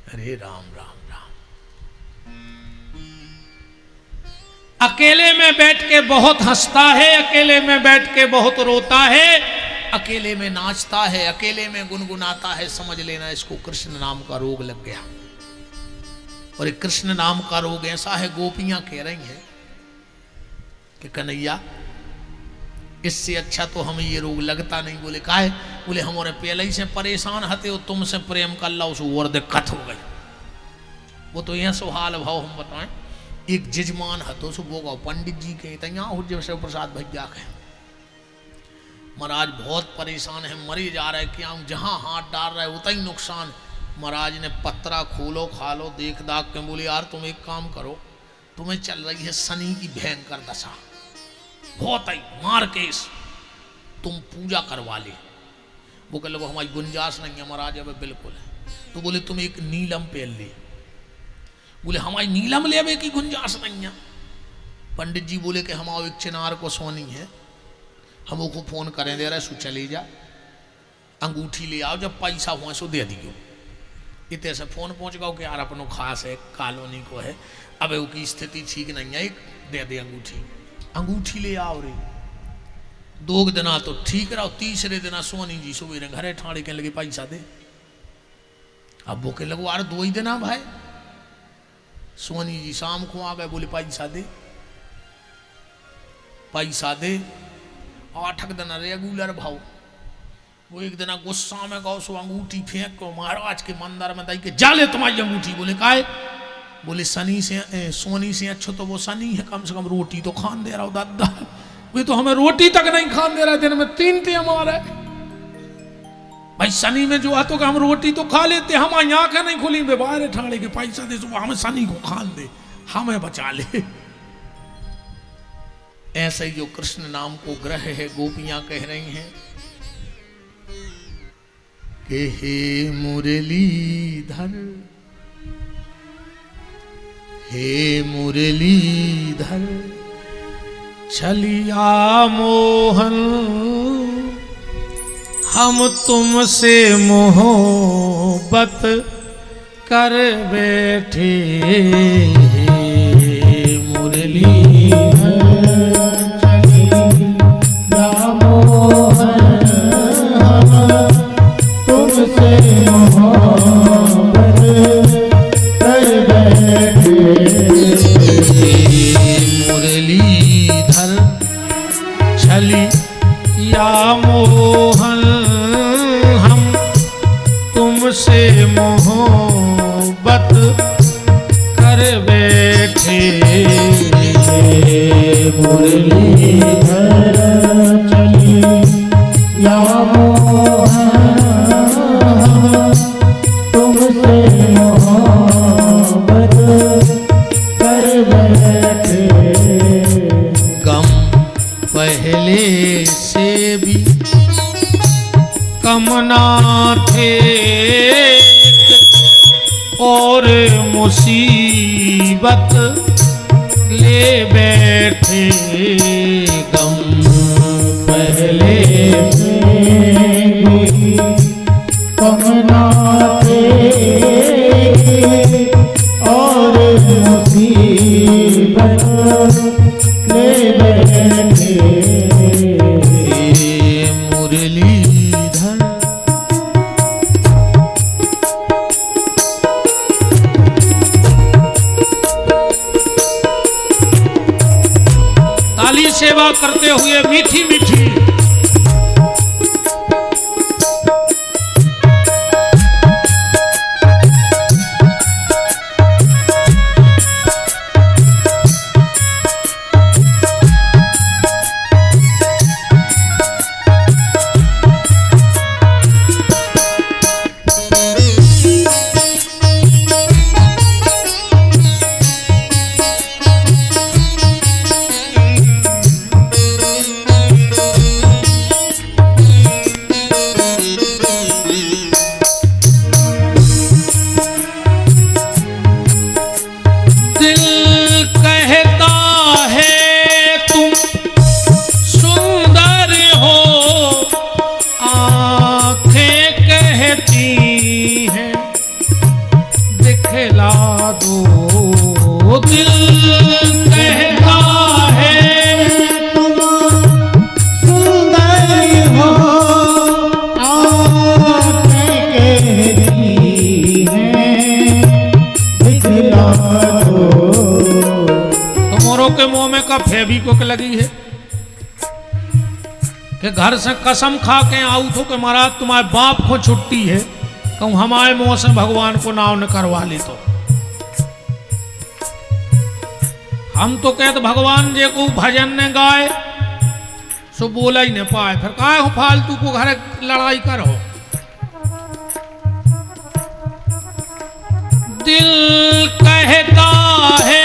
अरे राम राम राम। अकेले में बैठ के बहुत हंसता है, अकेले में बैठ के बहुत रोता है, अकेले में नाचता है, अकेले में गुनगुनाता है, समझ लेना इसको कृष्ण नाम का रोग लग गया। और एक कृष्ण नाम का रोग ऐसा है, गोपियां कह रही हैं कि कन्हैया इससे अच्छा तो हमें ये रोग लगता नहीं। बोले काहे? बोले हमारे पहले ही से परेशान हते हो, तुमसे प्रेम कर लो उसे और दिक्कत हो गई। वो तो यहाँ सुहाल भाव हम बताएं, एक जजमान हतो सो वो पंडित जी के तैयार हो जब शिव प्रसाद भैया के महाराज बहुत परेशान है, मरी जा रहे, क्या जहाँ हाथ डाल रहे उतना ही नुकसान। महाराज ने पत्रा खोलो खा लो देख दाख के, बोले यार तुम एक काम करो, तुम्हें चल रही है शनि की भयंकर दशा, बहुत आई मार केस, तुम पूजा करवा ले। वो कह लो हमारी गुंजाइश नहीं है महाराज अब बिल्कुल है। तो बोले तुम एक नीलम पहन ले। बोले हमारी नीलम लेवे की गुंजाइश नहीं है। पंडित जी बोले कि हम एक चिनार को सोनी है, हम वो फोन करें दे रहे सो चले जा, अंगूठी ले आओ, जब पैसा हुआ सो दे दियो। इतने से फोन पहुंच गया कि यार अपनो खास है कॉलोनी को है, अब उसकी स्थिति ठीक नहीं है, एक दे दे अंगूठी। अंगूठी ले आओ रे। 2 दिन तो ठीक रहो, तीसरे दिन सोनी जी सुबह घरे ठाणे के लगे पैसा दे। अब वो के लगो यार 2 ही दिन भाई। सोनी जी शाम को आ गए, बोले पैसा दे, पैसा दे। 8 दिन रेगुलर भाव। वो एक दिन गुस्सा में कहो सो अंगूठी फेंक को महाराज के मंदिर में दई के जाले तुम्हारी अंगूठी। बोले काहे? बोले शनि से सोनी से अच्छो तो वो शनि है, कम से कम रोटी तो खान दे रहा हो दादा, वे तो हमें रोटी तक नहीं खान दे रहा, दिन में 3 टाइम आ रहा है। भाई शनि में जो आतो कि हम रोटी तो खा लेते, हमारी आंखें नहीं खुली, वे बाहर ठाणे के पैसा दे सुबह हमें शनि को खान दे, हमें बचा ले। ऐसे ही जो कृष्ण नाम को ग्रह है, गोपियां कह रही हैं कि हे मुरलीधर, हे मुरलीधर छलिया मोहन, हम तुमसे मोहब्बत कर बैठे। मुरलीधर छलिया मोहन, तुमसे मोहब्बत कर बैठे। मुरलीधर छलिया मोहन, हम तुमसे मोहब्बत कर बैठे। मुरलीधर छलिया मोहन, तुमसे मोहब्बत कर बैठे। गम पहले से भी कम ना थे, और मुसीबत ले बैठे। गम पहले से भी कम ना थे, और मुसीबत ले बैठे। मुरलीधर ताली सेवा करते हुए मीठी मीठी फेविक्विक लगी है कि घर से कसम खा के आऊ तो कि महाराज तुम्हारे बाप को छुट्टी है, कहूँ हमारे मुंह से भगवान को नाव न करवा ले। तो हम तो कहते भगवान जी को भजन ने गाए सो बोला ही नहीं पाए, फिर काहे हो फालतू को घर लड़ाई करो। दिल कहता है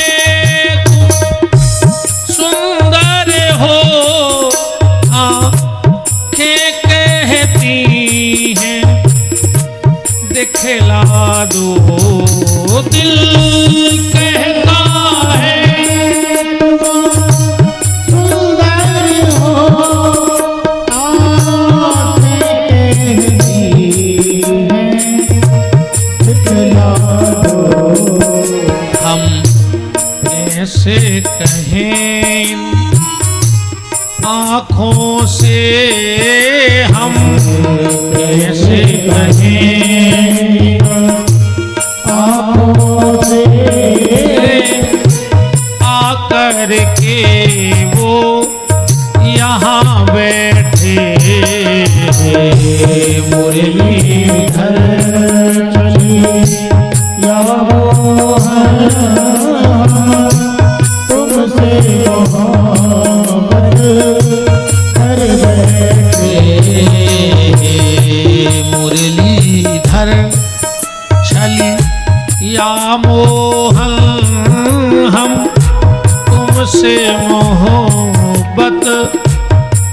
कहें इन आँखों से हम कैसे कहें आँखों से आकर के वो यहाँ बैठे मुरलीधर चली या तुमसे मोहब्बत कर बैठे मुरलीधर चली या मोहन हम तुमसे मोहब्बत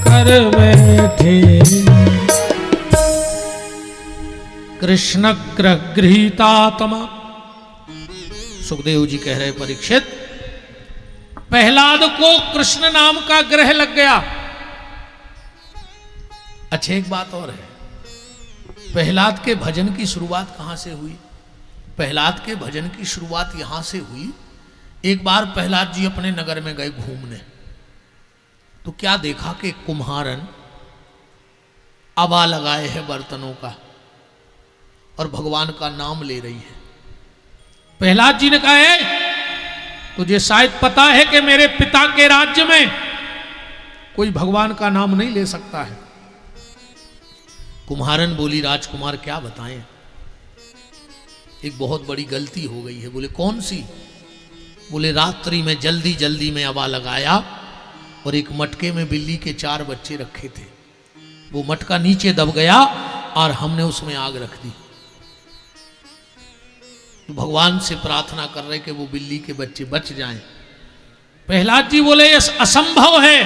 कर बैठे। कृष्ण गृहीतात्मा। सुखदेव जी कह रहे परीक्षित, प्रहलाद को कृष्ण नाम का ग्रह लग गया। अच्छा एक बात और है, प्रहलाद के भजन की शुरुआत कहां से हुई? प्रहलाद के भजन की शुरुआत यहां से हुई। एक बार प्रहलाद जी अपने नगर में गए घूमने, तो क्या देखा कि कुम्हारन आवा लगाए हैं बर्तनों का और भगवान का नाम ले रही है। प्रहलाद जी ने कहा है तुझे शायद पता है कि मेरे पिता के राज्य में कोई भगवान का नाम नहीं ले सकता है। कुम्हारन बोली राजकुमार क्या बताएं, एक बहुत बड़ी गलती हो गई है। बोले कौन सी? बोले रात्रि में जल्दी जल्दी में आवा लगाया और एक मटके में बिल्ली के 4 बच्चे रखे थे, वो मटका नीचे दब गया और हमने उसमें आग रख दी। तो भगवान से प्रार्थना कर रहे कि वो बिल्ली के बच्चे बच जाएं। प्रहलाद जी बोले ये असंभव है।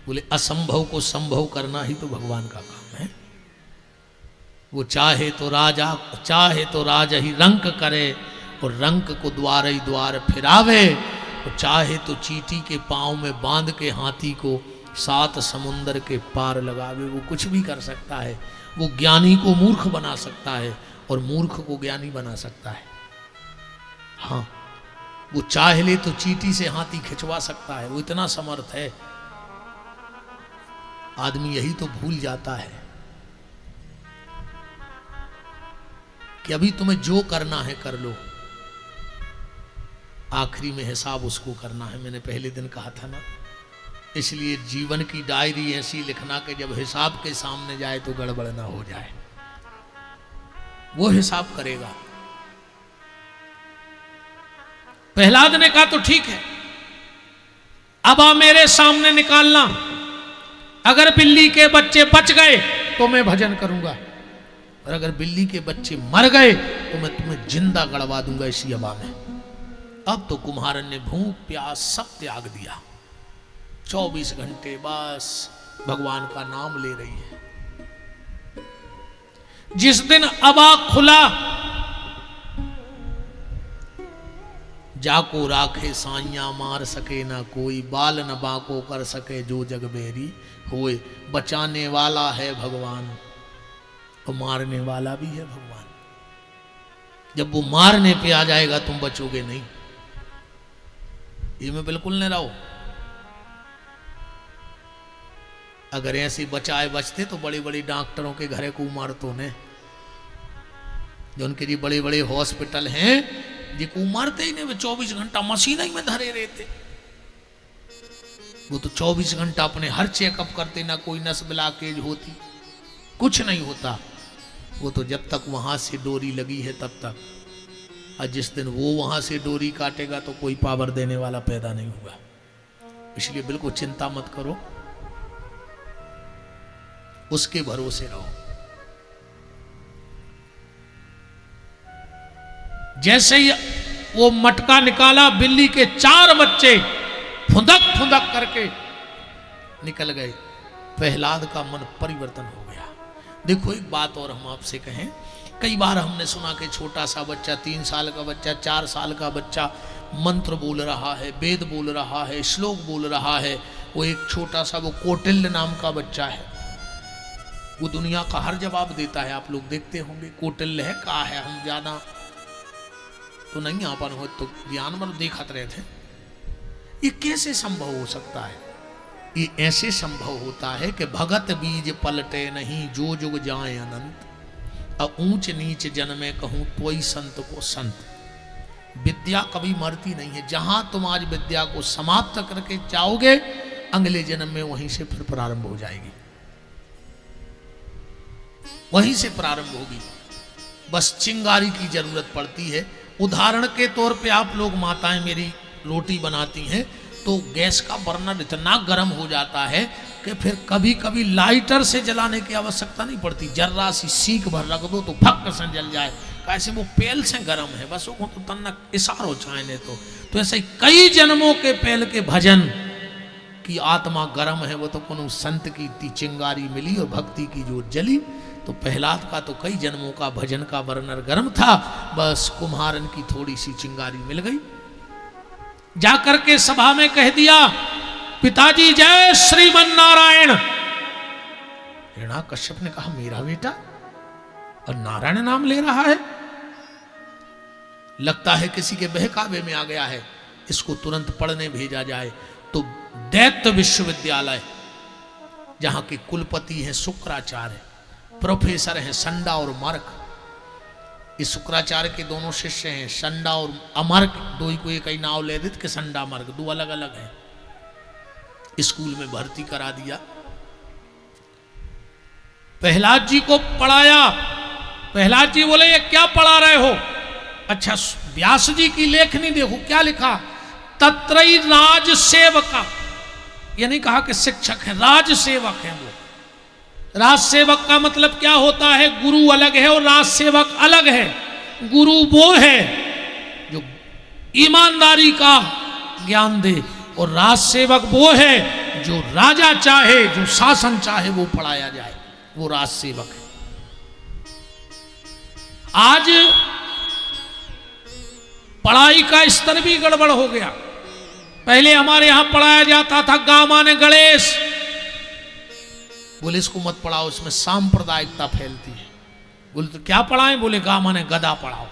बोले असंभव को संभव करना ही तो भगवान का काम है। वो चाहे तो राजा ही रंक करे और रंक को द्वार ही द्वार फिरावे, और चाहे तो चींटी के पांव में बांध के हाथी को 7 समुंदर के पार लगावे। वो कुछ भी कर सकता है। वो ज्ञानी को मूर्ख बना सकता है और मूर्ख को ज्ञानी बना सकता है। हाँ, वो चाह ले तो चींटी से हाथी खिंचवा सकता है, वो इतना समर्थ है। आदमी यही तो भूल जाता है कि अभी तुम्हें जो करना है कर लो, आखिरी में हिसाब उसको करना है। मैंने पहले दिन कहा था ना, इसलिए जीवन की डायरी ऐसी लिखना कि जब हिसाब के सामने जाए तो गड़बड़ ना हो जाए। वो हिसाब करेगा। प्रहलाद ने कहा तो ठीक है, अब आ मेरे सामने निकालना, अगर बिल्ली के बच्चे बच गए तो मैं भजन करूंगा, और अगर बिल्ली के बच्चे मर गए तो मैं तुम्हें जिंदा गड़वा दूंगा इसी हवा में। अब तो कुम्हारन ने भूख प्यास सब त्याग दिया। 24 घंटे बस भगवान का नाम ले रही है। जिस दिन अबा खुला, जाको राखे साइया मार सके ना कोई, बाल न बाको कर सके जो जग बेरी होए। बचाने वाला है भगवान और मारने वाला भी है भगवान। जब वो मारने पे आ जाएगा तुम बचोगे नहीं, ये में बिल्कुल नहीं रहो। अगर ऐसे बचते तो बड़े बड़े डॉक्टरों के घरे को मारतो ने, जो उनके लिए बड़े बड़े हॉस्पिटल हैं जिनको मारते ही नहीं, वे 24 घंटा मशीन ही में धरे रहते। वो तो 24 घंटा अपने हर चेकअप करते, ना कोई नस ब्लॉकेज होती, कुछ नहीं होता। वो तो जब तक वहां से डोरी लगी है तब तक, और जिस दिन वो वहां से डोरी काटेगा तो कोई पावर देने वाला पैदा नहीं होगा। इसलिए बिल्कुल चिंता मत करो, उसके भरोसे रहो। जैसे ही वो मटका निकाला, बिल्ली के 4 बच्चे फुदक फुदक करके निकल गए। प्रहलाद का मन परिवर्तन हो गया। देखो एक बात और हम आपसे कहें, कई बार हमने सुना कि छोटा सा बच्चा, 3 साल का बच्चा, 4 साल का बच्चा मंत्र बोल रहा है, वेद बोल रहा है, श्लोक बोल रहा है। वो एक छोटा सा वो कौटिल्य नाम का बच्चा है, वो दुनिया का हर जवाब देता है। आप लोग देखते होंगे कौटिल्य है, कहा है, हम ज्यादा तो नहीं आपन हो तो ज्ञान में देखते रहे थे। ये कैसे संभव हो सकता है? ये ऐसे संभव होता है कि भगत बीज पलटे नहीं, जो जुग जाए अनंत। अब ऊंच नीच जन्मे कहूं कोई संत को संत। विद्या कभी मरती नहीं है। जहां तुम आज विद्या को समाप्त करके जाओगे, अगले जन्म में वहीं से फिर प्रारंभ हो जाएगी, वहीं से प्रारंभ होगी। बस चिंगारी की जरूरत पड़ती है। उदाहरण के तौर पे आप लोग माताएं मेरी रोटी बनाती हैं तो गैस का बर्नर इतना गर्म हो जाता है कि फिर कभी कभी लाइटर से जलाने की आवश्यकता नहीं पड़ती। जर्रा सी सीख भर रख दो तो फक से जल जाए, कैसे वो पेल से गर्म है, बस वो तो तन्ना इशार हो चाहे तो ऐसे कई जन्मों के पेल के भजन की आत्मा गर्म है। वो तो कोनो संत की इतनी चिंगारी मिली और भक्ति की जोत जली। तो प्रहलाद का तो कई जन्मों का भजन का बर्नर गर्म था, बस कुम्हारन की थोड़ी सी चिंगारी मिल गई। जाकर के सभा में कह दिया, पिताजी जय श्रीमन नारायण। हिरण्याकश्यप ने कहा, मेरा बेटा और नारायण नाम ले रहा है, लगता है किसी के बहकावे में आ गया है, इसको तुरंत पढ़ने भेजा जाए। तो दैत्य विश्वविद्यालय जहां के कुलपति हैं शुक्राचार्य, प्रोफेसर हैं संडा और मर्क। इस शुक्राचार्य के दोनों शिष्य हैं संडा और अमर्क, दो ही को एक ही नाव ले दी कि संडा मर्क, दो अलग अलग हैं। स्कूल में भर्ती करा दिया। प्रहलाद जी को पढ़ाया। प्रहलाद जी बोले, ये क्या पढ़ा रहे हो? अच्छा, व्यास जी की लेखनी देखो क्या लिखा, तत्रई राज सेवका। ये नहीं कहा कि शिक्षक है, राज सेवक है वो। राज सेवक का मतलब क्या होता है? गुरु अलग है और राज सेवक अलग है। गुरु वो है जो ईमानदारी का ज्ञान दे, और राज सेवक वो है जो राजा चाहे, जो शासन चाहे वो पढ़ाया जाए, वो राज सेवक है। आज पढ़ाई का स्तर भी गड़बड़ हो गया। पहले हमारे यहां पढ़ाया जाता था गा माने गणेश, बोले इसको मत पढ़ाओ, इसमें सांप्रदायिकता फैलती है। बोले तो क्या पढ़ाएं? बोले गा माने गदा पढ़ाओ।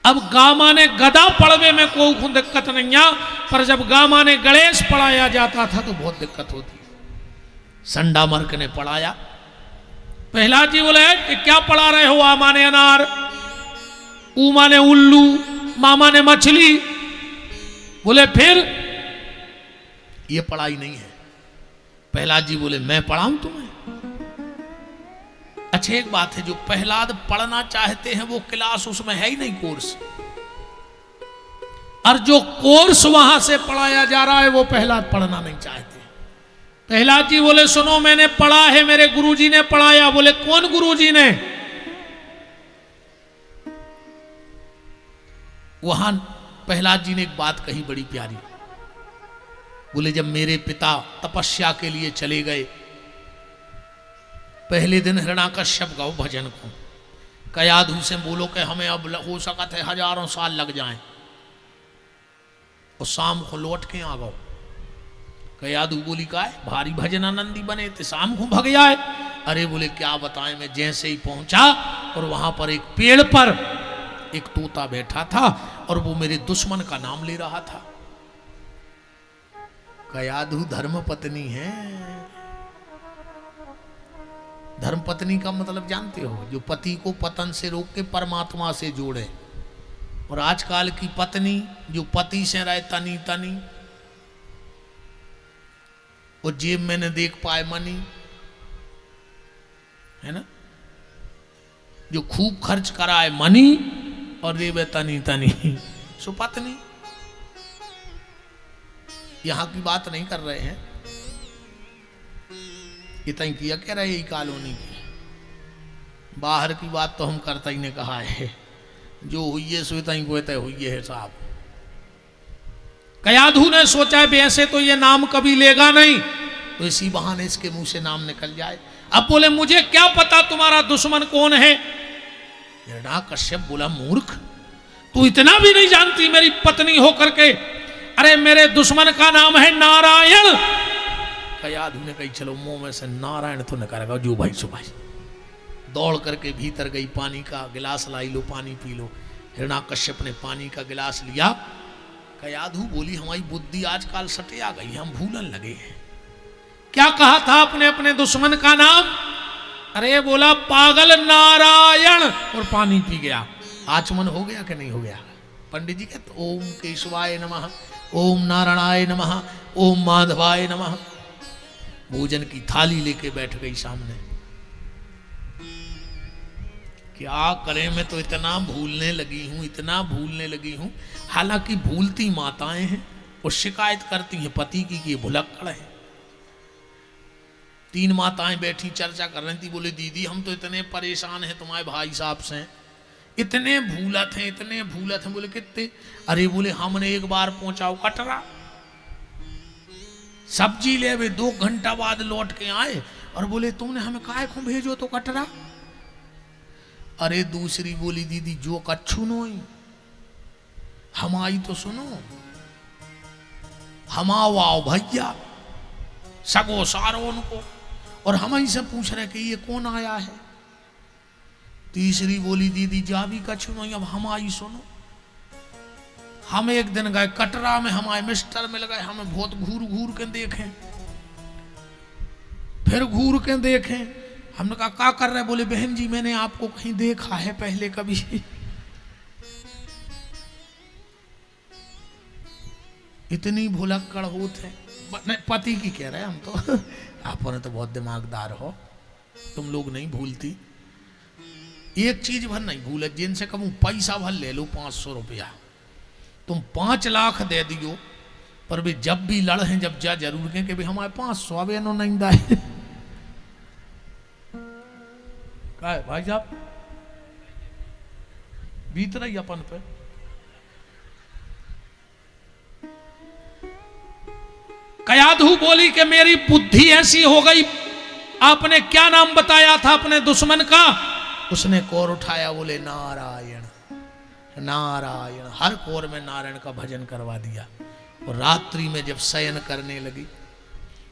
अब गा माने गदा पढ़वे में कोई दिक्कत नहीं है, पर जब गा माने गणेश पढ़ाया जाता था तो बहुत दिक्कत होती। संडा मर्क ने पढ़ाया। प्रहलाद जी बोले कि क्या पढ़ा रहे हो? आ माने अनार, ऊ माने उल्लू, मा माने मछली। बोले फिर? ये पढ़ाई नहीं है। प्रहलाद जी बोले, मैं पढ़ाऊं तुम्हें? अच्छा, एक बात है, जो प्रहलाद पढ़ना चाहते हैं वो क्लास उसमें है ही नहीं, कोर्स। और जो कोर्स वहां से पढ़ाया जा रहा है वो प्रहलाद पढ़ना नहीं चाहते। प्रहलाद जी बोले, सुनो मैंने पढ़ा है, मेरे गुरुजी ने पढ़ाया। बोले कौन गुरुजी ने? वहां प्रहलाद जी ने एक बात कही बड़ी प्यारी। बोले जब मेरे पिता तपस्या के लिए चले गए, पहले दिन हिरण्याकश्यप गाओ भजन को, कयाधु से बोलो कि हमें अब हो सकत है हजारों साल लग जाएं, और शाम को लौट के आ गओ। कयाधु बोली का है भारी भजन आनंदी बने थे, शाम को भग जाए। अरे बोले क्या बताएं, मैं जैसे ही पहुंचा और वहां पर एक पेड़ पर एक तोता बैठा था और वो मेरे दुश्मन का नाम ले रहा था। कयाधु धर्म पत्नी है। धर्म पत्नी का मतलब जानते हो, जो पति को पतन से रोक के परमात्मा से जोड़े। और आजकल की पत्नी जो पति से रहे तनी तनी, और जेब में न देख पाए मनी, है ना, जो खूब खर्च कराए मनी और देवे तनी तनी, सो पत्नी। यहां की बात नहीं कर रहे हैं, इतना किया कह रहे हैं कॉलोनी की। बाहर की बात तो हम करता ही ने कहा है, जो हुई है सो इतना ही कहते हुई है साहब। कयाधु ने सोचा है ऐसे तो ये नाम कभी लेगा नहीं, तो इसी बहाने इसके मुंह से नाम निकल जाए। अब बोले मुझे क्या पता तुम्हारा दुश्मन कौन है? हिरण्याकश्यप बोला मूर्ख, तू इतना भी नहीं जानती मेरी पत्नी होकर के? अरे मेरे दुश्मन का नाम है नारायण। कयाधु ने कही चलो मुंह में से नारायण तो निकालेगा, जो भाई सो भाई। दौड़ करके भीतर गई, पानी का गिलास लाई, लो पानी पी लो। हिरण्याकश्यप ने पानी का गिलास लिया, कयाधु बोली हमारी बुद्धि आजकल सटे आ गई, हम भूलन लगे हैं। क्या कहा था अपने अपने दुश्मन का नाम? अरे बोला पागल नारायण, और पानी पी गया। आचमन हो गया कि नहीं हो गया? पंडित जी कहते ओम केशवाय नमः, ओम नारायणाय नमः, ओम माधवाय नमः। भोजन की थाली लेके बैठ गई सामने। क्या करें, मैं तो इतना भूलने लगी हूं, इतना भूलने लगी हूं। हालांकि भूलती माताएं हैं और शिकायत करती हैं पति की कि ये भुलक्कड़ है। 3 माताएं बैठी चर्चा कर रही थी, बोले दीदी हम तो इतने परेशान हैं तुम्हारे भाई साहब से, इतने भूलत हैं, इतने भूलत हैं। बोले कितने? अरे बोले हमने एक बार पहुंचाओ कटरा, सब्जी ले वे 2 घंटा बाद लौट के आए और बोले तुमने हमें काहे को भेजो तो कटरा। अरे दूसरी बोली दीदी जो कच्छू नोई हमारी तो सुनो, हमाओ भैया सगो सारो उनको, और हम ही से पूछ रहे कि ये कौन आया है। तीसरी बोली दीदी जा भी कच्छू नोई, अब हमारी सुनो। हम एक दिन गए कटरा में, हमारे मिस्टर मिल गए, हमें बहुत घूर घूर के देखें, फिर घूर के देखें। हमने कहा क्या कर रहे? बोले बहन जी मैंने आपको कहीं देखा है पहले कभी। इतनी भुलक्कड़ होते हैं। पति की कह रहे हैं हम तो। आपने तो बहुत दिमागदार हो, तुम लोग नहीं भूलती। एक चीज भर नहीं भूल, जिनसे कहूं पैसा भर ले लो 500 रुपया, तुम 5 लाख दे दियो, पर वे जब भी लड़े जब जा जरूर कहें कि भाई हमारे 500 अब एनो नहीं दाए। क्या है भाई साहब, बीत रही अपन पे। कयाधु बोली कि मेरी बुद्धि ऐसी हो गई, आपने क्या नाम बताया था अपने दुश्मन का? उसने कोर उठाया, बोले नारायण नारायण। हर कोर में नारायण का भजन करवा दिया। और रात्रि में जब शयन करने लगी,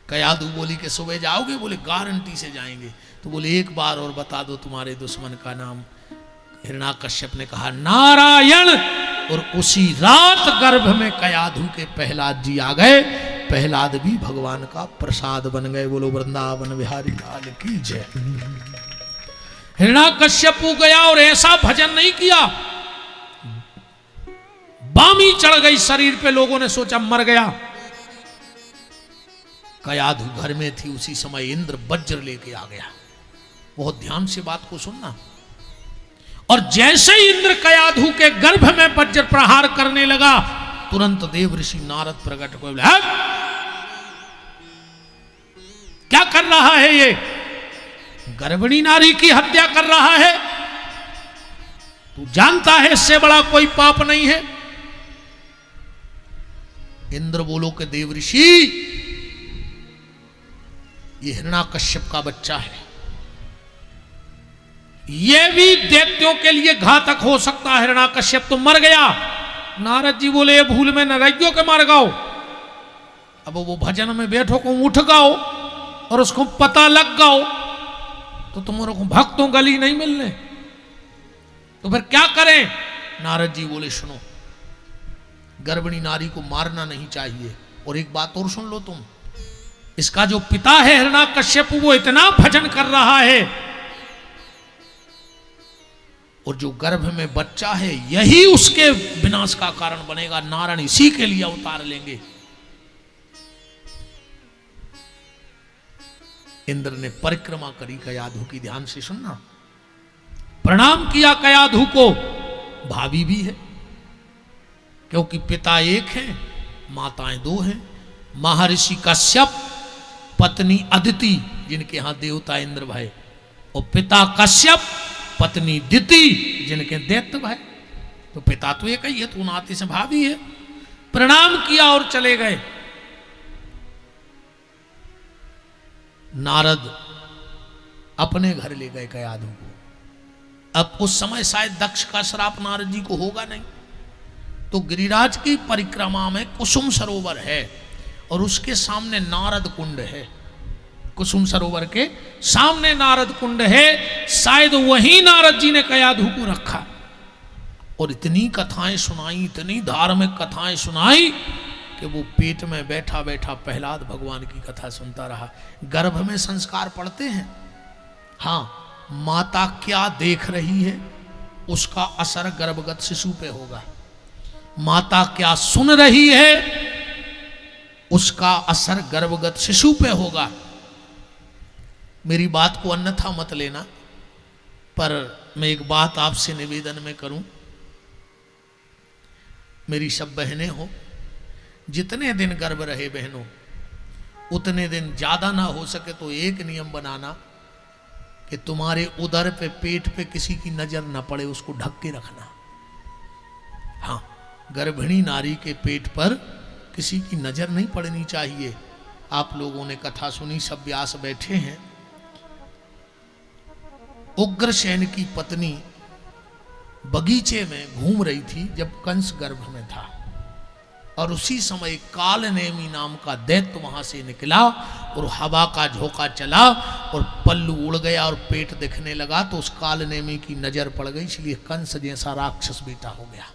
कयाधु बोली कि सुबह जाओगे? बोले गारंटी से जाएंगे। तो बोले एक बार और बता दो तुम्हारे दुश्मन का नाम। हिरण्याकश्यप ने कहा नारायण, और उसी रात गर्भ में कयाधु के प्रहलाद जी आ गए। प्रहलाद भी भगवान का प्रसाद बन गए। बोलो वृंदावन बिहारी लाल की जय। हिरण्याकश्यप गया और ऐसा भजन नहीं किया, बामी चढ़ गई शरीर पे, लोगों ने सोचा मर गया। कयाधु घर में थी, उसी समय इंद्र वज्र लेके आ गया। बहुत ध्यान से बात को सुनना। और जैसे ही इंद्र कयाधु के गर्भ में वज्र प्रहार करने लगा, तुरंत देव ऋषि नारद प्रकट हुए। क्या कर रहा है ये? गर्भिणी नारी की हत्या कर रहा है। तू जानता है इससे बड़ा कोई पाप नहीं है। इंद्र बोलो के देव ऋषि, ये हिरण्याकश्यप का बच्चा है, ये भी दैत्यों के लिए घातक हो सकता है। हिरण्याकश्यप तो मर गया। नारद जी बोले ये भूल में नरैयो के मार गाओ। अब वो भजन में बैठो को उठ गाओ और उसको पता लग गाओ तो तुम्हारे को भक्तों गली नहीं मिलने, तो फिर क्या करें? नारद जी बोले सुनो, गर्भिणी नारी को मारना नहीं चाहिए। और एक बात और सुन लो तुम, इसका जो पिता है हिरण्याकश्यप, वो इतना भजन कर रहा है, और जो गर्भ में बच्चा है यही उसके विनाश का कारण बनेगा। नारायण इसी के लिए अवतार लेंगे। इंद्र ने परिक्रमा करी कयाधु की, ध्यान से सुनना। प्रणाम किया कयाधु को। भाभी भी है, क्योंकि पिता एक है, माताएं 2 हैं। महर्षि कश्यप, पत्नी अदिति, जिनके यहां देवता इंद्र भाई, और पिता कश्यप, पत्नी दिति, जिनके दैत्य भाई। तो पिता तो एक ही है, तो नाते से भाभी है। प्रणाम किया और चले गए। नारद अपने घर ले गए कयाधु को। अब उस समय शायद दक्ष का श्राप नारद जी को होगा नहीं, तो गिरिराज की परिक्रमा में कुसुम सरोवर है और उसके सामने नारद कुंड है। कुसुम सरोवर के सामने नारद कुंड है, शायद वहीं नारद जी ने कयाधु को रखा। और इतनी कथाएं सुनाई, इतनी धार्मिक कथाएं सुनाई कि वो पेट में बैठा बैठा प्रहलाद भगवान की कथा सुनता रहा। गर्भ में संस्कार पड़ते हैं, हाँ, माता क्या देख रही है उसका असर गर्भगत शिशु पे होगा। माता क्या सुन रही है उसका असर गर्भगत शिशु पे होगा। मेरी बात को अन्यथा मत लेना, पर मैं एक बात आपसे निवेदन में करूं, मेरी सब बहनें हो, जितने दिन गर्भ रहे बहनों, उतने दिन ज्यादा ना हो सके तो एक नियम बनाना कि तुम्हारे उदर पे, पेट पे किसी की नजर ना पड़े, उसको ढक के रखना। हाँ, गर्भिणी नारी के पेट पर किसी की नजर नहीं पड़नी चाहिए। आप लोगों ने कथा सुनी, सब व्यास बैठे हैं। उग्रसेन की पत्नी बगीचे में घूम रही थी जब कंस गर्भ में था, और उसी समय कालनेमी नाम का दैत्य वहां से निकला और हवा का झोंका चला और पल्लू उड़ गया और पेट दिखने लगा। तो उस कालनेमी की नजर पड़ गई, इसलिए कंस जैसा राक्षस बेटा हो गया।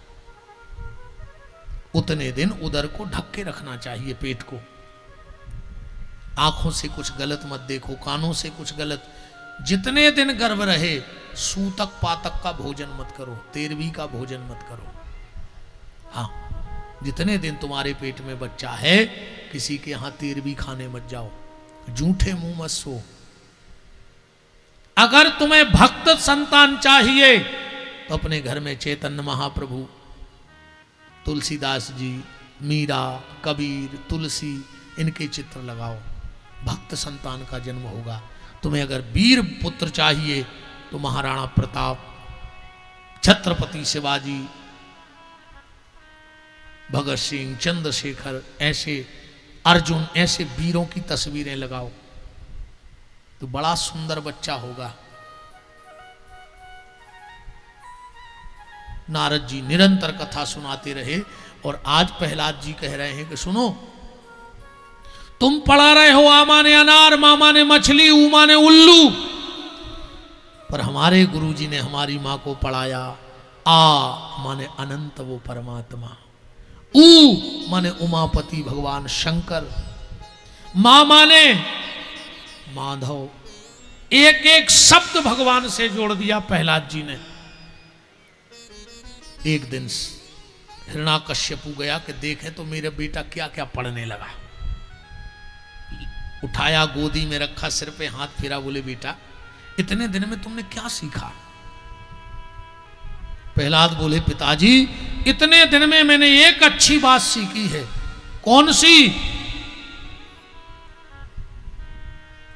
उतने दिन उदर को ढक के रखना चाहिए, पेट को। आंखों से कुछ गलत मत देखो, कानों से कुछ गलत। जितने दिन गर्भ रहे सूतक पातक का भोजन मत करो, तेरवी का भोजन मत करो। हाँ, जितने दिन तुम्हारे पेट में बच्चा है किसी के यहां तेरवी खाने मत जाओ, जूठे मुंह मत सो। अगर तुम्हें भक्त संतान चाहिए तो अपने घर में चैतन्य महाप्रभु, तुलसीदास जी, मीरा, कबीर, तुलसी, इनके चित्र लगाओ, भक्त संतान का जन्म होगा। तुम्हें अगर वीर पुत्र चाहिए तो महाराणा प्रताप, छत्रपति शिवाजी, भगत सिंह, चंद्रशेखर, ऐसे अर्जुन, ऐसे वीरों की तस्वीरें लगाओ तो बड़ा सुंदर बच्चा होगा। नारद जी निरंतर कथा सुनाते रहे और आज प्रहलाद जी कह रहे हैं कि सुनो, तुम पढ़ा रहे हो आ माने अनार, माँ माने मछली, ऊ माने उल्लू, पर हमारे गुरुजी ने हमारी माँ को पढ़ाया आ माने अनंत वो परमात्मा, ऊ माने उमापति भगवान शंकर, माँ माने माधव। एक एक शब्द भगवान से जोड़ दिया प्रहलाद जी ने। एक दिन हिरण्याकश्यपु गया कि देखे तो मेरा बेटा क्या क्या पढ़ने लगा। उठाया, गोदी में रखा, सिर पे हाथ फेरा, बोले बेटा इतने दिन में तुमने क्या सीखा? प्रहलाद बोले पिताजी इतने दिन में मैंने एक अच्छी बात सीखी है। कौन सी?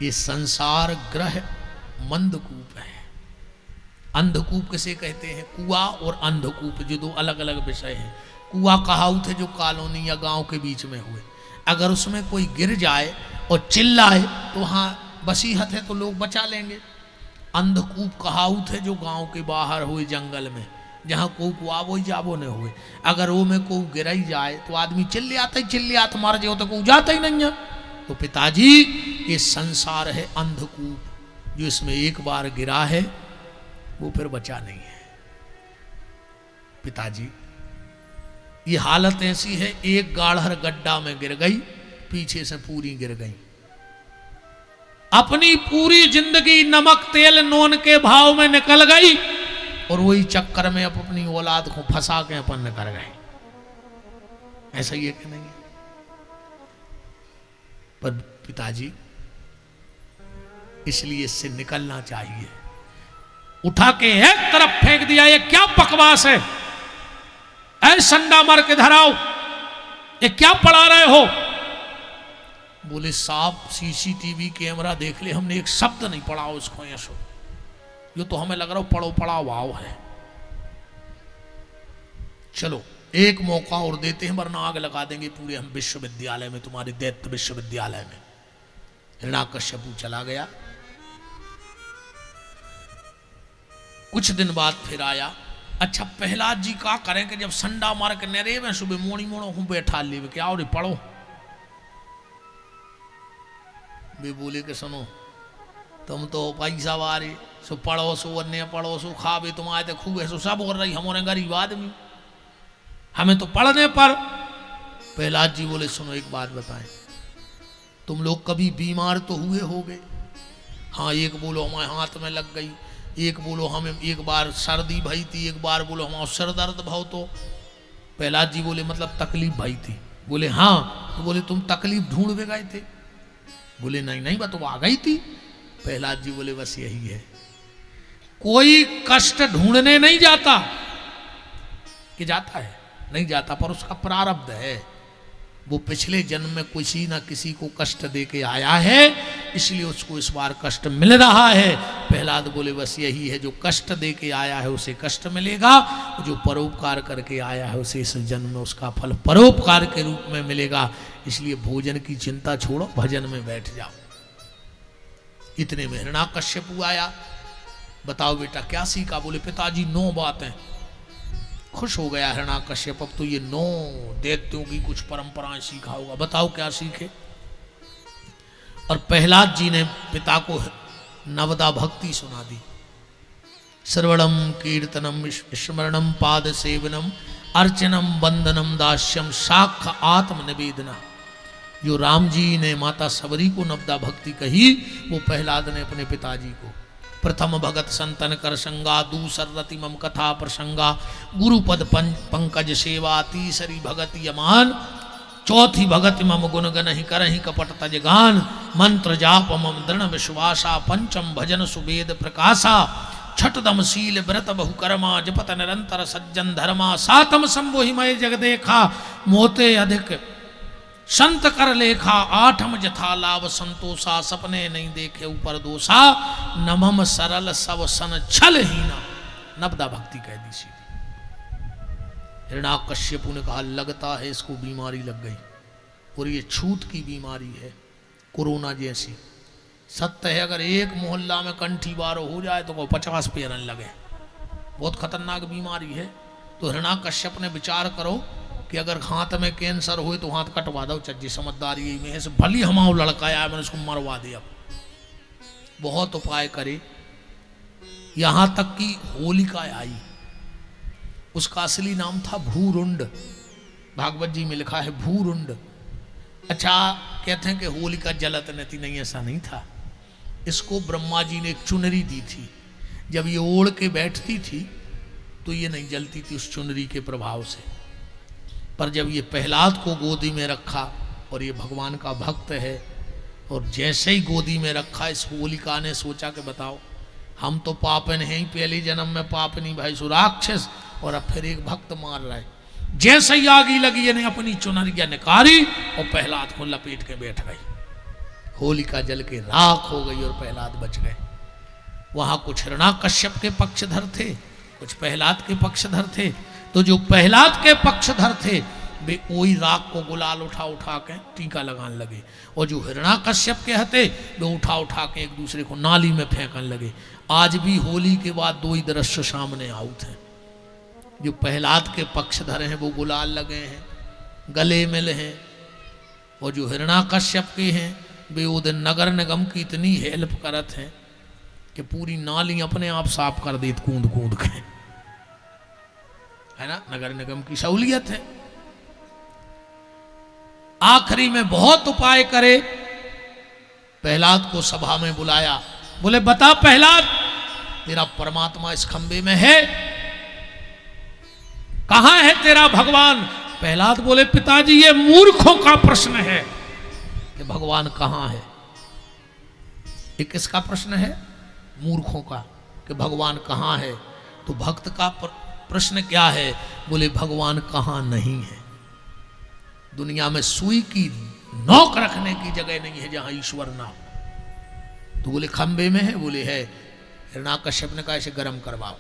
ये संसार ग्रह मंदकूप है। अंधकूप किसे कहते हैं? कुआं और अंधकूप, जो दो अलग अलग विषय हैं। कुआं कहावत है जो कॉलोनी या गांव के बीच में हुए, अगर उसमें कोई गिर जाए और चिल्लाए तो वहां बसीहत है तो लोग बचा लेंगे। अंधकूप कहावत है जो गांव के बाहर हुए, जंगल में, जहां कोई कुआबो जाबो न हुए, अगर वो में कोई गिर ही जाए तो आदमी चिल्लियात मर जाओ तो कोई जाता ही नहीं है। तो पिताजी ये संसार है अंधकूप, जो इसमें एक बार गिरा है वो फिर बचा नहीं है। पिताजी ये हालत ऐसी है, एक गाढ़र गड्ढा में गिर गई, पीछे से पूरी गिर गई। अपनी पूरी जिंदगी नमक तेल नून के भाव में निकल गई और वही चक्कर में अपनी औलाद को फंसा के अपन निकल गए। ऐसा ही है कि नहीं? पर पिताजी इसलिए इससे निकलना चाहिए। उठा के एक तरफ फेंक दिया, ये क्या बकवास है? ऐ संडा मार के धराओ, ये क्या पढ़ा रहे हो? बोले साहब सीसीटीवी कैमरा देख ले, हमने एक शब्द नहीं पढ़ा उसको। ऐसो ये तो हमें लग रहा हो पढ़ो पढ़ा वाव है। चलो एक मौका और देते हैं, वरना आग लगा देंगे पूरे हम विश्वविद्यालय में, तुम्हारे दैत्य विश्वविद्यालय में। हिरण्याकश्यपु चला गया। कुछ दिन बाद फिर आया। अच्छा प्रहलाद जी का करें कि जब संडा मार के नरे में सुबह मोड़ी मोड़ो हूं बैठा ले क्या और पढ़ो। वे बोले कि सुनो तुम तो पैसा वारे सो पढ़ो सो अन्य पढ़ो सो खावे तुम आए तो खूब है सो सब हो रही हमारे गरीब आदमी, हमें तो पढ़ने पर। प्रहलाद जी बोले सुनो एक बात बताएं, तुम लोग कभी बीमार तो हुए होगे? हाँ, एक बोलो हमारे हाथ में लग गई, एक बोलो हमें एक बार सर्दी भई थी, एक बार बोलो हमारा सर दर्द भाव। तो प्रहलाद जी बोले मतलब तकलीफ भई थी? बोले हाँ। तो बोले तुम तकलीफ ढूंढ गए थे? बोले नहीं नहीं, बस तो आ गई थी। प्रहलाद जी बोले बस यही है, कोई कष्ट ढूंढने नहीं जाता, कि जाता है नहीं जाता, पर उसका प्रारब्ध है, वो पिछले जन्म में किसी ना किसी को कष्ट दे के आया है, इसलिए उसको इस बार कष्ट मिल रहा है। प्रहलाद बोले बस यही है, जो कष्ट दे के आया है उसे कष्ट मिलेगा, जो परोपकार करके आया है उसे इस जन्म में उसका फल परोपकार के रूप में मिलेगा। इसलिए भोजन की चिंता छोड़ो, भजन में बैठ जाओ। इतने में हिरण्याकश्यप आया, बताओ बेटा क्या सीखा? बोले पिताजी 9 बातें। खुश हो गया हिरण्याकश्यप, अब तो ये 9 दैत्यों की कुछ परंपराएं सीखा होगा, बताओ क्या सीखे। और प्रहलाद जी ने पिता को नवदा भक्ति सुना दी। श्रवणम कीर्तनम स्मरणम पाद सेवनम अर्चनम वंदनम दास्यम साख आत्म निवेदना। जो राम जी ने माता सबरी को नवदा भक्ति कही, वो प्रहलाद ने अपने पिताजी को। प्रथम भगत संतन कर संगा, दूसर रति मम कथा प्रसंगा, गुरुपद पंकज सेवा, तीसरी भगति यमान, चौथी भगति मम गुण गनहि करहि कपट तज गान, मंत्र जाप मम दृढ़ विश्वासा, पंचम भजन सुवेद प्रकाशा, छठदम शील व्रत बहुकर्मा, जपत निरंतर सज्जन धर्मा, सातम संबोहि मय जग देखा, मोते अधिक संत कर लेखा, आठम जथा लाभ संतोषा, सपने नहीं देखे ऊपर दोषा, नमम सरल सब सन छल हीना। नवदा भक्ति कह दी सीधी। हिरण्याकश्यप ने कहा लगता है इसको बीमारी लग गई, और ये छूत की बीमारी है, कोरोना जैसी। सत्य है, अगर एक मोहल्ला में कंठी बार हो जाए तो 50 पेरन लगे, बहुत खतरनाक बीमारी है। तो हिरण्याकश्यप ने विचार करो कि अगर हाथ में कैंसर हो तो हाथ कटवा दो, चज्जी समझदारी में से भली हमारा लड़का आया मैंने उसको मरवा दिया। बहुत उपाय करे, यहां तक कि होलिका आई, उसका असली नाम था भूरुंड, भागवत जी में लिखा है भूरुंड। अच्छा, कहते हैं कि होलिका जलत नहीं, नहीं ऐसा नहीं था। इसको ब्रह्मा जी ने एक चुनरी दी थी, जब ये ओढ़ के बैठती थी तो ये नहीं जलती थी उस चुनरी के प्रभाव से। पर जब ये प्रहलाद को गोदी में रखा, और ये भगवान का भक्त है, और जैसे ही गोदी में रखा, इस होलिका ने सोचा कि बताओ हम तो पापन हैं ही, पहले जन्म में पापनी भाई सो राक्षस, और अब फिर एक भक्त मार रहा है। जैसे ही आगी लगी ने अपनी चुनरिया निकाली और प्रहलाद को लपेट के बैठ गई। होलिका जल के राख हो गई और प्रहलाद बच गए। वहां कुछ हिरण्याकश्यप के पक्षधर थे, कुछ प्रहलाद के पक्षधर थे। तो जो प्रहलाद के पक्षधर थे वे वही राख को गुलाल उठा उठा के टीका लगाने लगे, और जो हिरण्याकश्यप के हते वे उठा उठा के एक दूसरे को नाली में फेंकने लगे। आज भी होली के बाद 2 ही दृश्य सामने आउट हैं। जो प्रहलाद के पक्षधर हैं वो गुलाल लगे हैं, गले मिल हैं, और जो हिरण्याकश्यप के हैं वे वो दिन नगर निगम की इतनी हेल्प करत हैं कि पूरी नाली अपने आप साफ कर देत कूद कूद के, है ना। नगर निगम की सहूलियत है। आखिरी में बहुत उपाय करे, प्रहलाद को सभा में बुलाया, बोले बता प्रहलाद तेरा परमात्मा इस खंबे में है, कहां है तेरा भगवान? प्रहलाद बोले पिताजी ये मूर्खों का प्रश्न है कि भगवान कहां है। ये किसका प्रश्न है? मूर्खों का, कि भगवान कहां है। तो भक्त का प्रश्न क्या है? बोले भगवान कहां नहीं है। दुनिया में सुई की नोक रखने की जगह नहीं है जहां ईश्वर ना हो। तो बोले खंबे में है? बोले है। हिरण्याकश्यप ने कहा इसे गर्म करवाओ।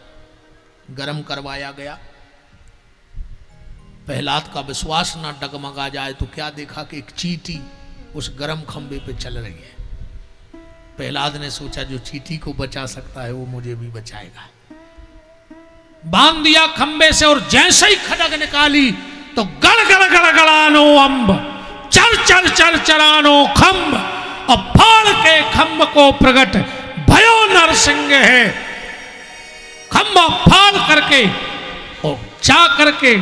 गर्म करवाया गया। प्रहलाद का विश्वास ना डगमगा जाए तो क्या देखा कि एक चींटी उस गर्म खंबे पे चल रही है। प्रहलाद ने सोचा जो चींटी को बचा सकता है वो मुझे भी बचाएगा। बांध दिया खंबे से, और जैसे ही खड़ग निकाली तो गड़ गड़ गड़ गड़ानो अम्ब, चर चर चर चरानो खंब, और फाड़ के खंब को प्रगट नरसिंह है। खंभा फाड़ करके और जा करके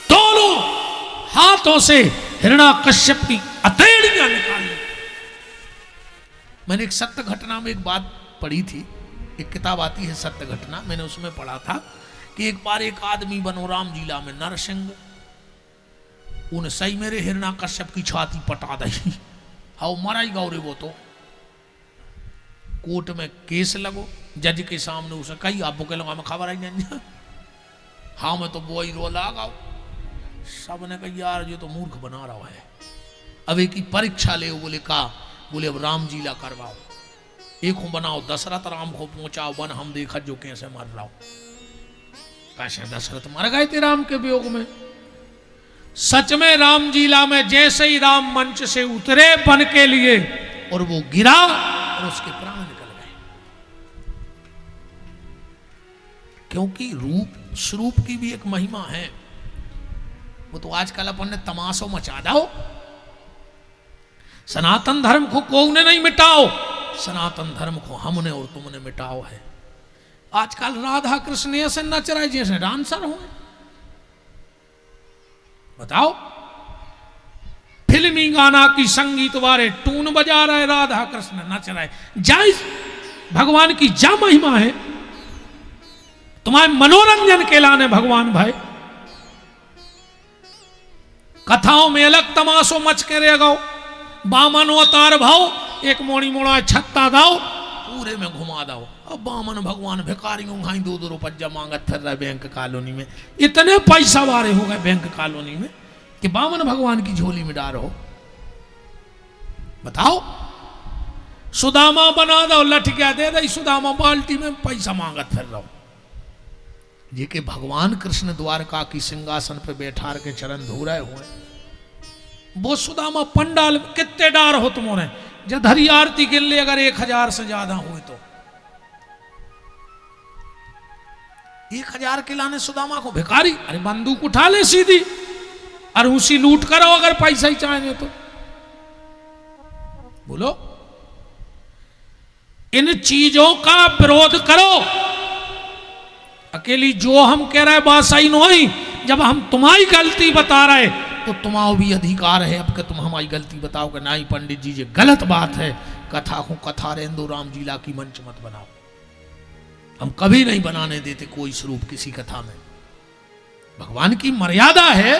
दोनों हाथों से हिरण्याकश्यप की हथेलियां निकाली। मैंने एक सत्य घटना में एक बात पढ़ी थी, एक किताब आती है सत्य घटना, मैंने उसमें पढ़ा था कि एक बार एक आदमी बनोराम जिला में नरसिंह उन सही मेरे हिरण्याकश्यप की छाती पटा दी। हाँ मरा ही गौरे वो तो कोर्ट में केस लगो, जज के सामने उसे कही आप बुके लगा मैं खबर आई नहीं। हाँ मैं तो वो ही रो लगाओ। सब ने कहा यार ये तो मूर्ख बना रहा है। अब एक ही परीक्षा ले बोले कहा, बोले अब राम जीला करवाओ, एक हूं बनाओ दशरथ राम को पहुंचाओ वन हम देखा जो कैसे मर रहा हो। कैसे दशरथ मर गए थे राम के वियोग में। सच में राम जीला में जैसे ही राम मंच से उतरे बन के लिए और वो गिरा और उसके प्राण निकल गए। क्योंकि रूप स्वरूप की भी एक महिमा है। वो तो आजकल अपन ने तमाशो मचा दो। सनातन धर्म को कोई नहीं मिटाओ, सनातन धर्म को हमने और तुमने मिटाओ है। आजकल राधा कृष्ण ऐसे नच रहे जैसे डांसर हो। बताओ फिल्मी गाना की संगीत वाले टून बजा रहे, राधा कृष्ण नच रहे। जायज भगवान की जा महिमा है। तुम्हारे मनोरंजन के लाने भगवान भाई कथाओं में अलग तमाशो मच के रह गो। बामन अवतार भाव एक मोड़ी मोड़ा छत्ता दाओ पूरे में घुमा दाओ। अब बामन भगवान भिखारियों खाई 2-2 रुपया मांगत फिर रहे बैंक कॉलोनी में। इतने पैसा वारे हो गए बैंक कॉलोनी में कि बामन भगवान की झोली में डाल हो। बताओ सुदामा बना दो, लठिया दे दे, सुदामा बाल्टी में पैसा मांगत फिर रहो। ये कि भगवान कृष्ण द्वारका की सिंहासन पे बैठार के चरण धो रहे हुए। वो सुदामा पंडाल कितने डार हो तुम्हारे जब धरी आरती गिन ले अगर 1000 से ज्यादा हुए तो 1000 के लाने सुदामा को भिखारी। अरे बंदूक उठा ले सीधी और उसी लूट करो अगर पैसा ही चाहेंगे तो। बोलो इन चीजों का विरोध करो। अकेली जो हम कह रहे बात सही नहीं। जब हम तुम्हारी गलती बता रहे तो तुम्हारा भी अधिकार है अब के तुम हमारी गलती बताओ कि नहीं पंडित जी ये गलत बात है। कथा को कथा रेंदो राम जीला की मंच मत बनाओ। हम कभी नहीं बनाने देते कोई स्वरूप किसी कथा में। भगवान की मर्यादा है।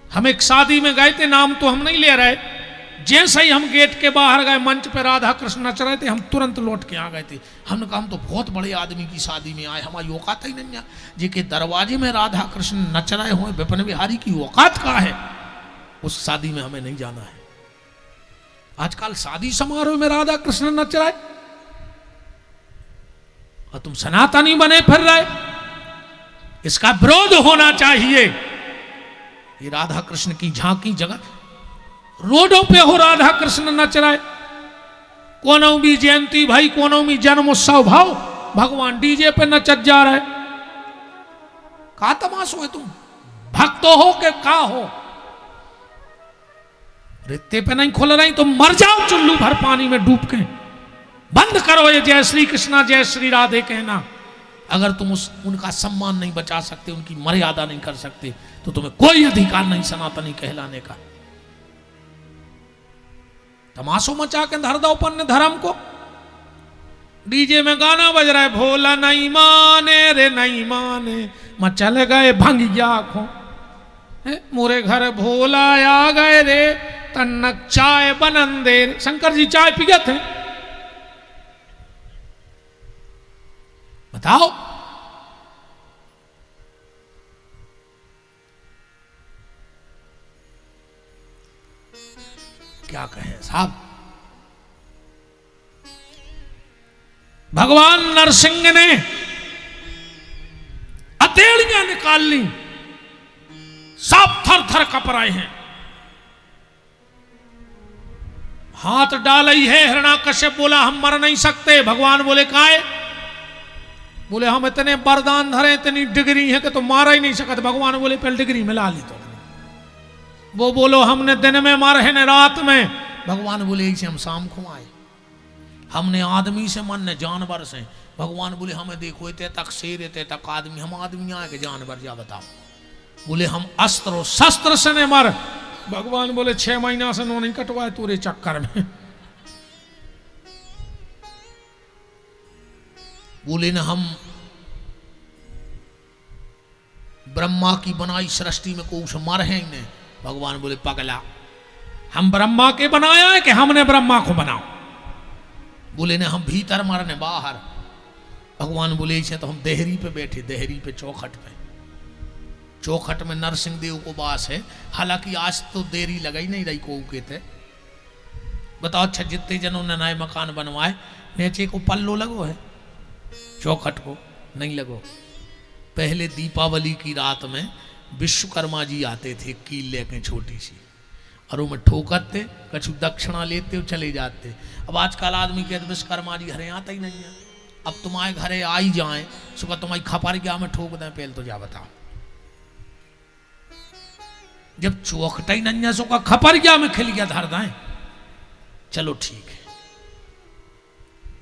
हम एक शादी में गए थे, नाम तो हम नहीं ले रहे। जैसे ही हम गेट के बाहर गए मंच पे राधा कृष्ण नच रहे थे, हम तुरंत लौट के आ गए थे। हमने कहा हम तो बहुत बड़े आदमी की शादी में आए, हमारी औकात ही नहीं है जी के दरवाजे में राधा कृष्ण नच रहे हुए। विपिन बिहारी की औकात कहाँ है? उस शादी में हमें नहीं जाना है। आजकल शादी समारोह में राधा कृष्ण नच रहे और तुम सनातनी बने फिर रहे। इसका विरोध होना चाहिए। ये राधा कृष्ण की झांकी जगह रोडों पे हो राधा कृष्ण नच रहे। कोनो भी जयंती भाई, कोनो भी जन्मोत्सव भाव भगवान डीजे पे नचत जा रहे। का तमाशो है तुम? भक्तो हो के का हो? रित्ते पे नहीं खुल रही तो मर जाओ चुल्लू भर पानी में डूब के। बंद करो ये जय श्री कृष्णा जय श्री राधे कहना। अगर तुम उनका सम्मान नहीं बचा सकते, उनकी मर्यादा नहीं कर सकते तो तुम्हें कोई अधिकार नहीं सनातनी कहलाने का। तमाशो मचा के धर दो पन्ने धर्म को। डीजे में गाना बज रहा है, भोला नहीं माने रे नहीं माने, मचल गए भंगिया आंखों मोरे घर भोला आ गए रे, तन्नक चाय बनन दे। शंकर जी चाय पी गए थे? बताओ। क्या कहें साहब। भगवान नरसिंह ने हथेलियां निकाल ली, सब थर थर कप रहे हैं। हाथ डाली है। हिरण्याकश्यप बोला हम मर नहीं सकते। भगवान बोले काहे? बोले हम इतने वरदान धरे, इतनी डिग्री है कि तो मारा ही नहीं सकते। भगवान बोले पहले डिग्री मिला ली तो। वो बोलो हमने दिन में मारे हैं रात में। भगवान बोले इसे हम शाम को आए, हमने आदमी से मन ने जानवर से। भगवान बोले हमें देखो इतने तक शेर इतने तक आदमी, हम आदमी आए के जानवर जा बताओ। बोले हम अस्त्र शस्त्र से ने मर। भगवान बोले 6 महीना से नो नहीं कटवाए तोरे चक्कर में। बोले ना हम ब्रह्मा की बनाई सृष्टि में को मर है इन्हें। भगवान बोले पगला, हम ब्रह्मा के बनाया है कि हमने ब्रह्मा को बनाओ? बोले ने हम भीतर मरने बाहर। भगवान बोले इसे तो हम देहरी पे बैठे, देहरी पे चौखट पे, चौखट में नरसिंह देव को वास है। हालांकि आज तो देरी लगा ही नहीं रही को के थे। बताओ अच्छा जितने जनों ने नए मकान बनवाए नीचे को पल्लो लगो है, चौखट को नहीं लगो। पहले दीपावली की रात में विश्वकर्मा जी आते थे कील लेके छोटी सी, और वो ठोकते कछु दक्षिणा लेते चले जाते। अब आजकल आदमी कहते विश्वकर्मा जी घरे आता ही नहीं है। अब तुम्हारे घरे आई जाए सुखा तुम्हारी खपार क्या में ठोक दें पहले तो जा बताओ। जब चौखटा ही नहीं है सुखा खपर क्या में खिल गया धर दें। चलो ठीक है,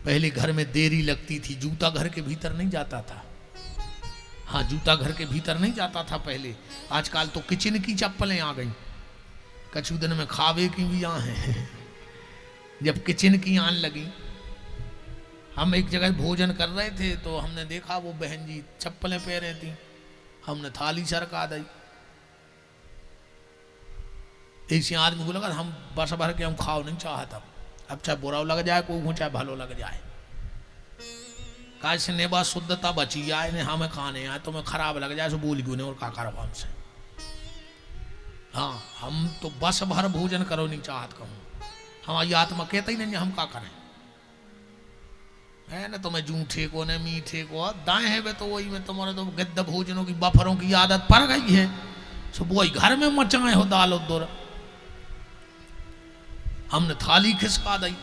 पहले घर में देरी लगती थी, जूता घर के भीतर नहीं जाता था। हाँ जूता घर के भीतर नहीं जाता था पहले। आजकल तो किचन की चप्पलें आ गई, कछु दिन में खावे की भी यहाँ हैं। जब किचन की आन लगी, हम एक जगह भोजन कर रहे थे तो हमने देखा वो बहन जी चप्पलें पहने थी, हमने थाली सरका दी। ऐसे आदमी को लगा हम बस भर के हम खाओ नहीं चाहता, अब चाहे बुरा लग जाए कोई चाहे भलो लग जाए, काश ने बात शुद्धता बची जाए ने हमें खाने आए तो मैं खराब लग जाए सो बोल क्यों नहीं और का करो हमसे। हाँ हम तो बस भर भोजन करो नहीं चाहत कहूँ, हमारी आत्मा कहता ही नहीं हम का करें है ना। तुम्हें जूठे को न मीठे को दाएं है वे तो वही में तुम्हारे तो गद्दा भोजनों की बफरों की आदत पड़ गई है, सो वही घर में मचाए हो दाल उदर। हमने थाली खिसका दी।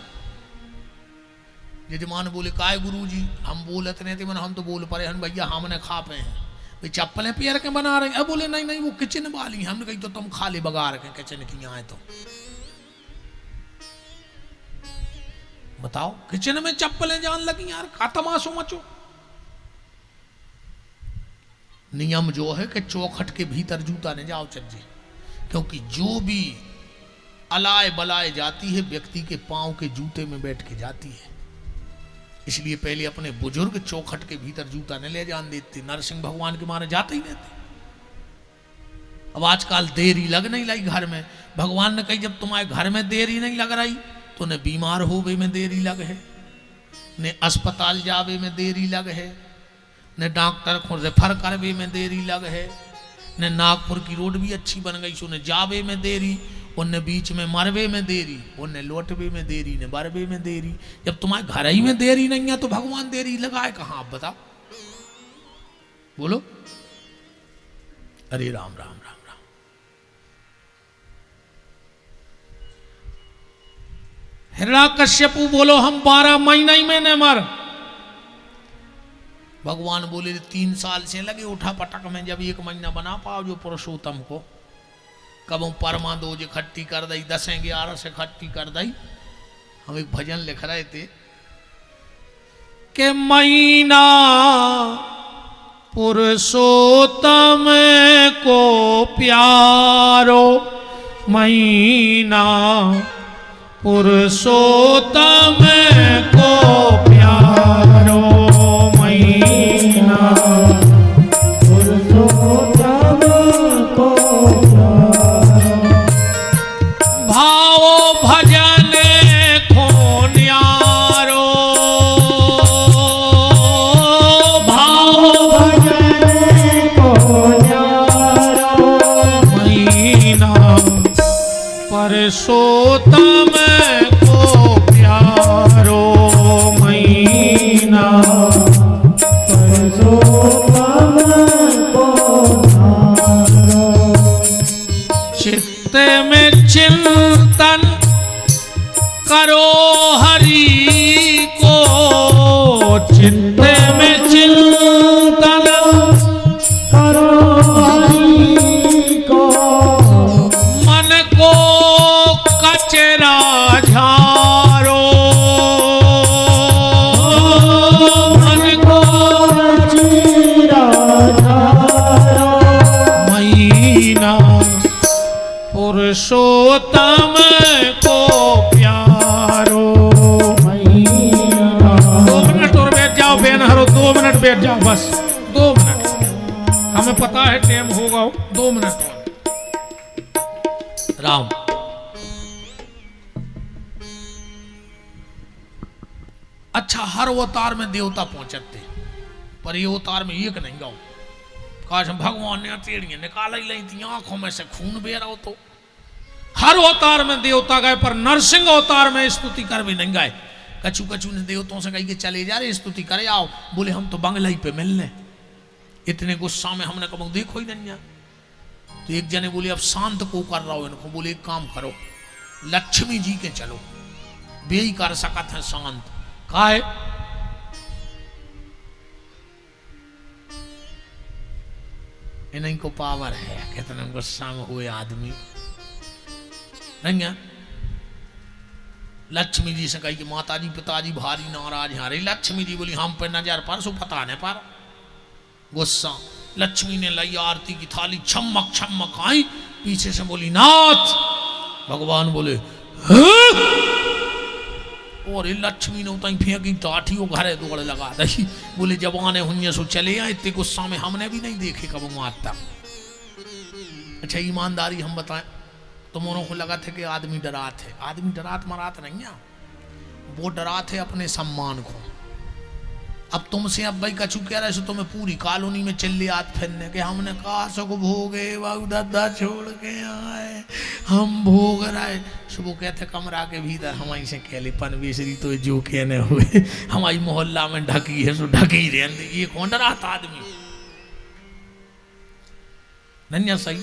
यजमान बोले काय गुरु जी हम बोलते नहीं थे, मैंने हम तो बोल पड़े हम भैया हमने खा पे हैं भाई चप्पलें पैर के बना रहे हैं। अब बोले नहीं नहीं वो किचन वाली, हमने कही तो तुम खाली बगा रखे किचन की यहाँ तो बताओ किचन में चप्पलें जान लगी यार, का तमाशो मचो। नियम जो है कि चौखट के भीतर जूता नहीं जाओ चज्जे, क्योंकि जो भी अलाए बलाए जाती है व्यक्ति के पांव के जूते में बैठ के जाती है। इसलिए पहले अपने बुजुर्ग चौखट के भीतर जूता न ले जान देते, नरसिंह भगवान के मारे जाते ही रहते। अब आजकल देरी लग नहीं लाई घर में। भगवान ने कही जब तुम्हारे घर में देरी नहीं लग रही तो न बीमार होवे में देरी लग है, न अस्पताल जावे में देरी लग है, न डॉक्टर को रेफर करवे में देरी लग है, न नागपुर की रोड भी अच्छी बन गई सो न जावे में देरी, उनने बीच में मरवे में देरी, उनने लौटवे में देरी, न बरवे में देरी। जब तुम्हारे घर ही में देरी नहीं है तो भगवान देरी लगाए कहां आप बताओ, बोलो। अरे राम राम राम राम। हिरण्यकश्यपु बोलो हम 12 महीने में न मर। भगवान बोले 3 साल से लगे उठा पटक में, जब 1 महीना बना पाओ जो पुरुषोत्तम को। कब परमा 2 इकट्ठी कर दी, 10 11 से इकट्ठी कर दी। हम एक भजन लिख रहे थे कि महीना पुरुषोत्तम को प्यारो, महीना पुरुषोत्तम को प्यारो, महीना पुरुषोत्तम को भावो भजन को न्यारो, भावो भजन को न्यारो, महीना पुरुषोत्तम को प्यारो, महीना पुरुषोत्तम को प्यारो। चित्त में चिंतन करो हरि को, चित्त में चिंतन करो हरि को, मन को कचरा महीना पुरुषोत्तम को प्यारो महीना। 2 मिनट और बैठ जाओ बेनहरो, 2 मिनट बैठ जाओ, बस 2 मिनट, हमें पता है टाइम होगा, 2 मिनट और। राम अच्छा, हर अवतार में देवता पहुंचते, पर ये अवतार में एक नहीं गाओ। काश भगवान ने टेढ़ियां निकाल ही ली थी, आंखों में से खून बह रहा हो। तो हर अवतार में देवता गए, पर नरसिंह अवतार में स्तुति कर भी नहीं गए। कछु कछु ने देवताओं से कही कि चले जा रहे स्तुति करे आओ, बोले हम तो बंगला ही पे मिलने। इतने गुस्सा में हमने कहा देखो ही नहीं। तो एक जने बोले अब शांत को कर रहा हो इनको, बोले एक काम करो लक्ष्मी जी के चलो, वे ही कर सकत है शांत। कहा है इन्हीं को पावर है, कितने गुस्सा में हुए आदमी नहीं है। लक्ष्मी जी से कही कि माता जी पिताजी भारी नाराज हैं। अरे लक्ष्मी जी बोली हम पे नजर पर सो पता नहीं पर। गुस्सा लक्ष्मी ने लाई आरती की थाली, छमक छमक आई, पीछे से बोली नाथ। भगवान बोले और लक्ष्मी ने उतनी फेंकी टाठी वो घरे दौड़ लगा दी। बोले जवाने हुई सो चले आए, इतने गुस्सा में हमने भी नहीं देखे कब आज तक। अच्छा ईमानदारी हम बताएं, तुमों को लगा था कि आदमी डरात है, आदमी डरात मरात नहीं है, वो डरात है अपने सम्मान को। अब तुमसे अब भाई कछु कह रहे तुम्हें पूरी कॉलोनी में चिल्ली आत फिरने के, हमने कहा सको भोगे बाबू दादा छोड़ के आए, हम भोग रहे। सुबह कहते कमरा के भीतर हमारी से कहले पनवेसरी तो जो कहने हुए हमारी मोहल्ला में ढकी है सो ढकी रहने। ये कौन डराता आदमी नहीं सही।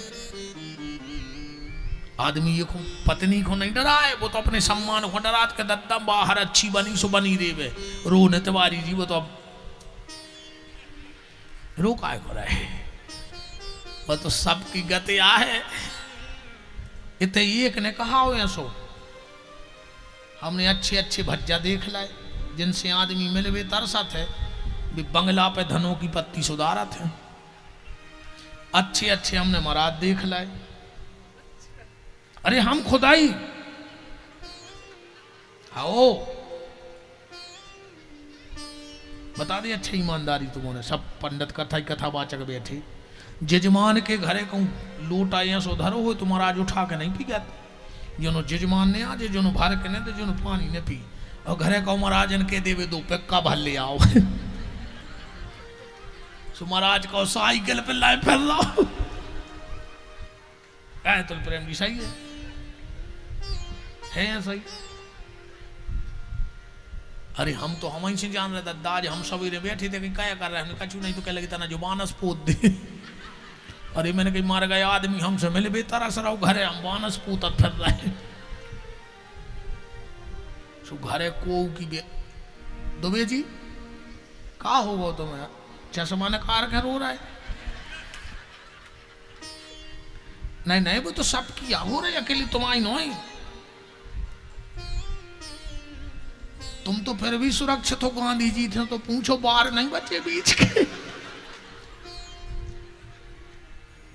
आदमी ये को पत्नी को नहीं डरा है, वो तो अपने सम्मान को डरात के दद्दा बाहर अच्छी बनी सो बनी रेवे रो न तिवारी जी, वो तो अब रो काय हो रहा है, वो तो सबकी गति आ है। इतने एक ने कहा हो या सो हमने अच्छे अच्छे भज्जा देख लाए जिनसे आदमी मिले वे तरसत है, भी बंगला पे धनों की पत्ती सुधारत है। अच्छे अच्छे हमने मराद देख लाए। अरे हम खुदाई आओ बता दे अच्छी ईमानदारी तुमने सब पंडित कथा कथावाचक बैठे जजमान के घरे कहूँ लूट आए सो धरो हो तुम्हारा आज उठा के नहीं पी गया जो जजमान ने आज जो भर के नहीं जो पानी ने पी और घरे कहूँ महाराजन के देवे 2 पेक्का भर ले आओ सो महाराज कहो साइकिल पे लाए फिर लाओ है तो प्रेम जी सही है सही। अरे हम तो हम ही से जान रहे दादा, आज हम सवेरे बैठे थे क्या कर रहे हैं, कछु नहीं तो कह लगे तना जो बानस पोत दे। अरे मैंने कहीं मार गया आदमी हमसे मिले बेतारा सराव घरे हम बानस पोत फिर रहे सो घरे को की दुबे जी का होगा तुम्हें चश्मा ने कार के रो रहा है। नहीं नहीं वो तो सब किया हो रही अकेली तुम्हारी नहीं, तुम तो फिर भी सुरक्षित हो। गांधी जी थे तो पूछो बाहर नहीं बचे बीच के।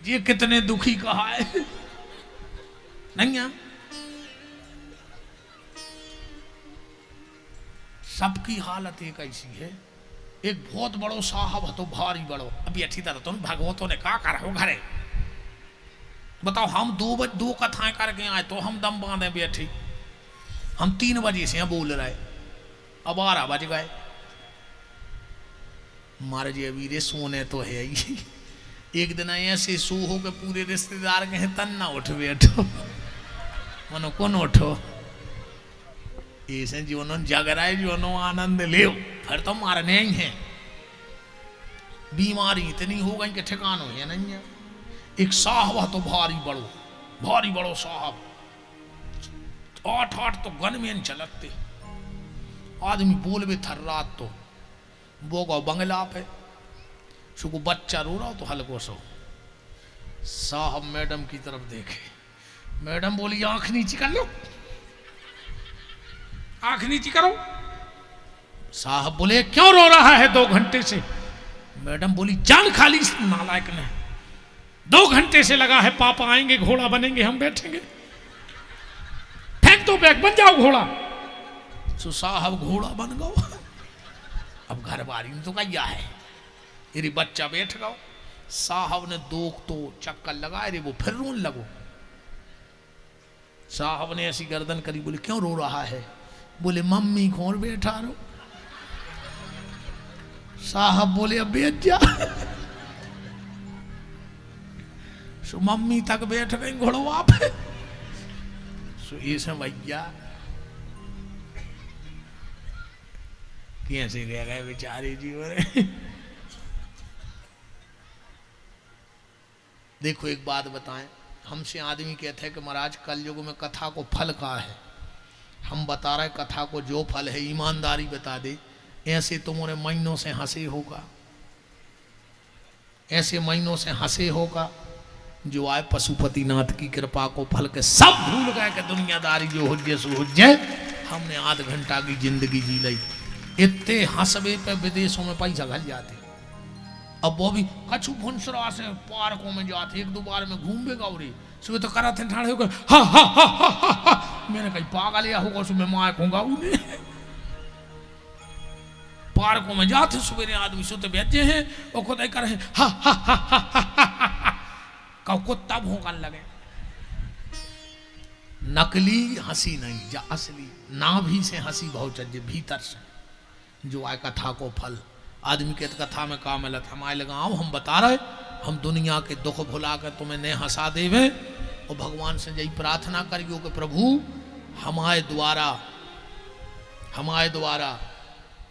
ये कितने दुखी कहा है नहीं है। सबकी हालत एक ऐसी है। एक बहुत बड़ो साहब तो भारी बड़ो अभी अच्छी तरह तुम भगवतों ने कहा कर हो घरे बताओ। हम 2 कथाएं करके आए तो हम दम बांधे बैठे, हम 3 बजे से बोल रहे, अब 12 बज गए। मारे जी अभी रे सोने तो है ही। एक दिन ऐसे सो हो के पूरे रिश्तेदार के तन ना उठ बैठो मनो कौन उठो ऐसे जीवन जग रहा है जीवनो आनंद ले फिर तो मारने ही है। बीमारी इतनी हो गई कि ठिकानो है नहीं है। एक साहब तो भारी बड़ो साहब 8 तो गन में चलते आदमी बोल भी थर रात तो बोगा बंगला पे सुको बच्चा रो रहा तो हल्को सो साहब मैडम की तरफ देखे, मैडम बोली आंख नीची कर लो, आंख नीची करो। साहब बोले क्यों रो रहा है 2 घंटे से। मैडम बोली जान खाली नालायक ने, 2 घंटे से लगा है, पापा आएंगे, घोड़ा बनेंगे, हम बैठेंगे। फेंक दो बैग, बन जाओ घोड़ा। सो साहब घोड़ा बन गो। अब घर बारी में तो क्या है, यदि बच्चा बैठ गो। साहब ने 2 तो चक्कर लगाए रे, वो फिर रोने लगो। साहब ने ऐसी गर्दन करी, बोले क्यों रो रहा है? बोले मम्मी को और बैठा रो। साहब बोले अब बैठ जा। सो मम्मी तक बैठ गई घोड़वा पे। सो ये सब भैया कैसे रह गए बेचारे जीवन। देखो एक बात बताएं, हमसे आदमी कहते हैं कि महाराज कल युग में कथा को फल कहा है। हम बता रहे कथा को जो फल है ईमानदारी बता दे। ऐसे तुम्हारे महीनों से हंसे होगा, ऐसे महीनों से हंसे होगा जो आए पशुपतिनाथ की कृपा को फल के सब भूल गए कि दुनियादारी जो हुज्जे सो हुज्जे। हमने आध घंटा की जिंदगी जी ली, इतने हंसबे पे विदेशों में पैसा घल जाते। अब वो भी कछु भुनसरा से पार्कों में जाते, 1-2 बार में घूम गौरी सुबह तो करा थे ठाणे होकर हा हा हा हा हा हा। मैंने कहीं पागल या होगा सुबह माँ कहूँगा उन्हें। पार्कों में जाते सुबह आदमी सोते बेचे हैं और खुद कर रहे हा हा हा हा हा। कब कुत्ता भौंकने लगे। नकली हंसी नहीं, जा असली नाभि से हंसी बहुत चाहिए भीतर से, जो आए कथा को फल। आदमी के कथा में काम मिलत हमारे लगाओ, हम बता रहे हम दुनिया के दुख भुला कर तुम्हें ने हंसा देवे। और भगवान से यही प्रार्थना करियो कि प्रभु हमारे द्वारा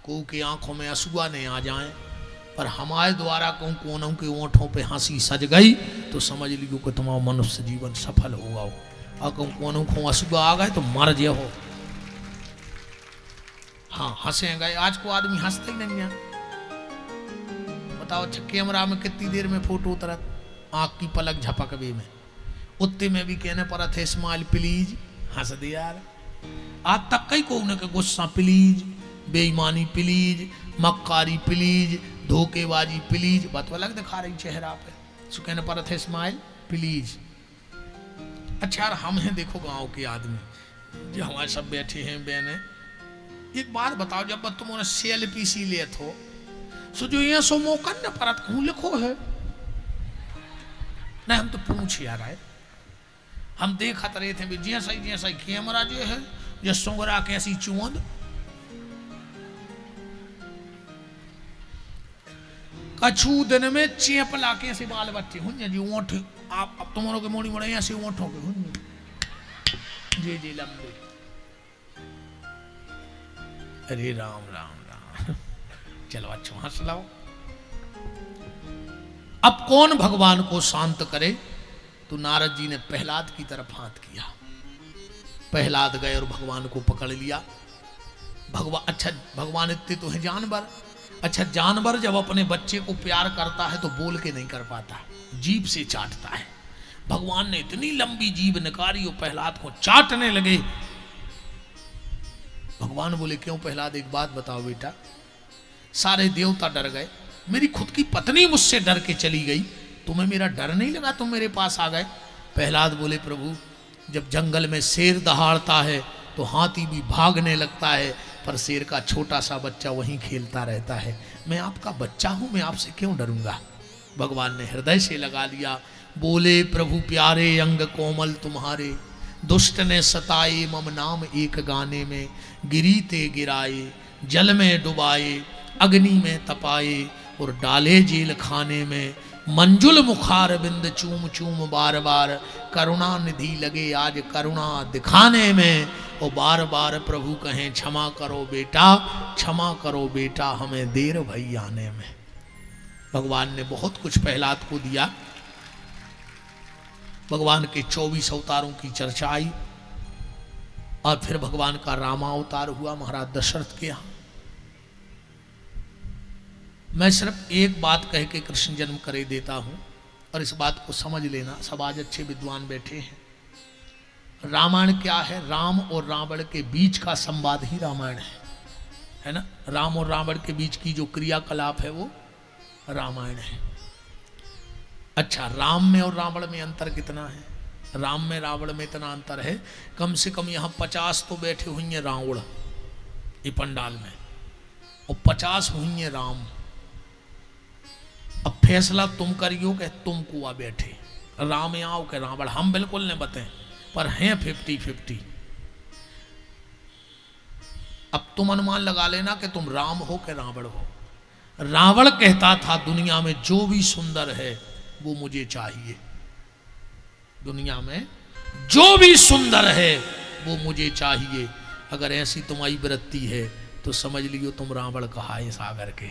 को के आंखों में असूआ नहीं आ जाए, पर हमारे द्वारा कहूँ कोनों के ओंठों पे हंसी सज गई तो समझ लियो कि तुम्हारा मनुष्य जीवन सफल होगा। और कहूँ कोनों को असूआ आ गए तो मर जे हो। हाँ हंसेंगे, आज को आदमी हंसते ही नहीं है। बताओ अच्छा कैमरा में कितनी देर में फोटो उतरत, आंख की पलक झपकवे में, उतने में भी कहने पर थे स्माइल प्लीज, हंस दे यार। आज तक कई को उन्हें गुस्सा प्लीज, बेईमानी प्लीज, मक्कारी प्लीज, धोखेबाजी प्लीज, बात अलग दिखा रही चेहरा पे। सो कहने पर थे स्माइल प्लीज। अच्छा यार हम हैं देखो गांव के आदमी जो हमारे सब बैठे हैं बहने, एक बात बताओ, जब तुम सेल्फी सी ले थो सो जो ये सो मौका न परत हूँ लिखो है नहीं, हम तो पूछ यार आए, हम देखा रहे थे जैसा कैमरा जो है जो सोंगरा कैसी चुंद कछु दिन में चेप लाके से बाल बच्चे हुन जी ओंठ आप अब तुम्हारों के मोड़ी मोड़े ऐसे ओंठों के हुन जी जी लंबे। अरे राम राम राम, चलो अच्छा हंस लाओ। अब कौन भगवान को शांत करे? तो नारद जी ने प्रहलाद की तरफ हाथ किया। प्रहलाद गए और भगवान को पकड़ लिया। अच्छा भगवान इतने तो है जानवर। अच्छा जानवर जब अपने बच्चे को प्यार करता है तो बोल के नहीं कर पाता, जीभ से चाटता है। भगवान ने इतनी लंबी जीभ निकाली और प्रहलाद को चाटने लगे। भगवान बोले क्यों प्रहलाद, एक बात बताओ बेटा। सारे देवता डर गए, मेरी खुद की पत्नी मुझसे डर के चली गई, तुम्हें मेरा डर नहीं लगा, तुम मेरे पास आ गए। प्रहलाद बोले प्रभु जब जंगल में शेर दहाड़ता है तो हाथी भी भागने लगता है, पर शेर का छोटा सा बच्चा वहीं खेलता रहता है। मैं आपका बच्चा हूं, मैं आपसे क्यों डरूंगा। भगवान ने हृदय से लगा लिया। बोले प्रभु प्यारे अंग कोमल तुम्हारे, दुष्ट ने सताए मम नाम एक गाने में, गिरी ते गिराए जल में डुबाए, अग्नि में तपाए और डाले जेल खाने में, मंजुल मुखार बिंद चूम चूम बार बार, करुणा निधि लगे आज करुणा दिखाने में। और बार बार प्रभु कहें क्षमा करो बेटा, क्षमा करो बेटा, हमें देर भई आने में। भगवान ने बहुत कुछ प्रहलाद को दिया। भगवान के 24 अवतारों की चर्चा आई और फिर भगवान का रामावतार हुआ महाराज दशरथ के यहाँ। मैं सिर्फ एक बात कह के कृष्ण जन्म करे देता हूं और इस बात को समझ लेना, सब आज अच्छे विद्वान बैठे हैं। रामायण क्या है? राम और रावण के बीच का संवाद ही रामायण है ना। राम और रावण के बीच की जो क्रियाकलाप है वो रामायण है। अच्छा, राम में और रावण में अंतर कितना है? राम में रावण में इतना अंतर है, कम से कम यहाँ 50 तो बैठे हुई हैं रावण ये पंडाल में, और 50 हुई हैं राम। अब फैसला तुम करियो कि तुम कुआ बैठे, राम आओ के रावण। हम बिल्कुल नहीं बताएं, पर हैं 50-50। अब तुम अनुमान लगा लेना कि तुम राम हो कि रावण हो। रावण कहता था दुनिया में जो भी सुंदर है वो मुझे चाहिए, दुनिया में जो भी सुंदर है वो मुझे चाहिए। अगर ऐसी तुम्हारी वृत्ति है तो समझ लियो तुम रावण कहा है सागर के।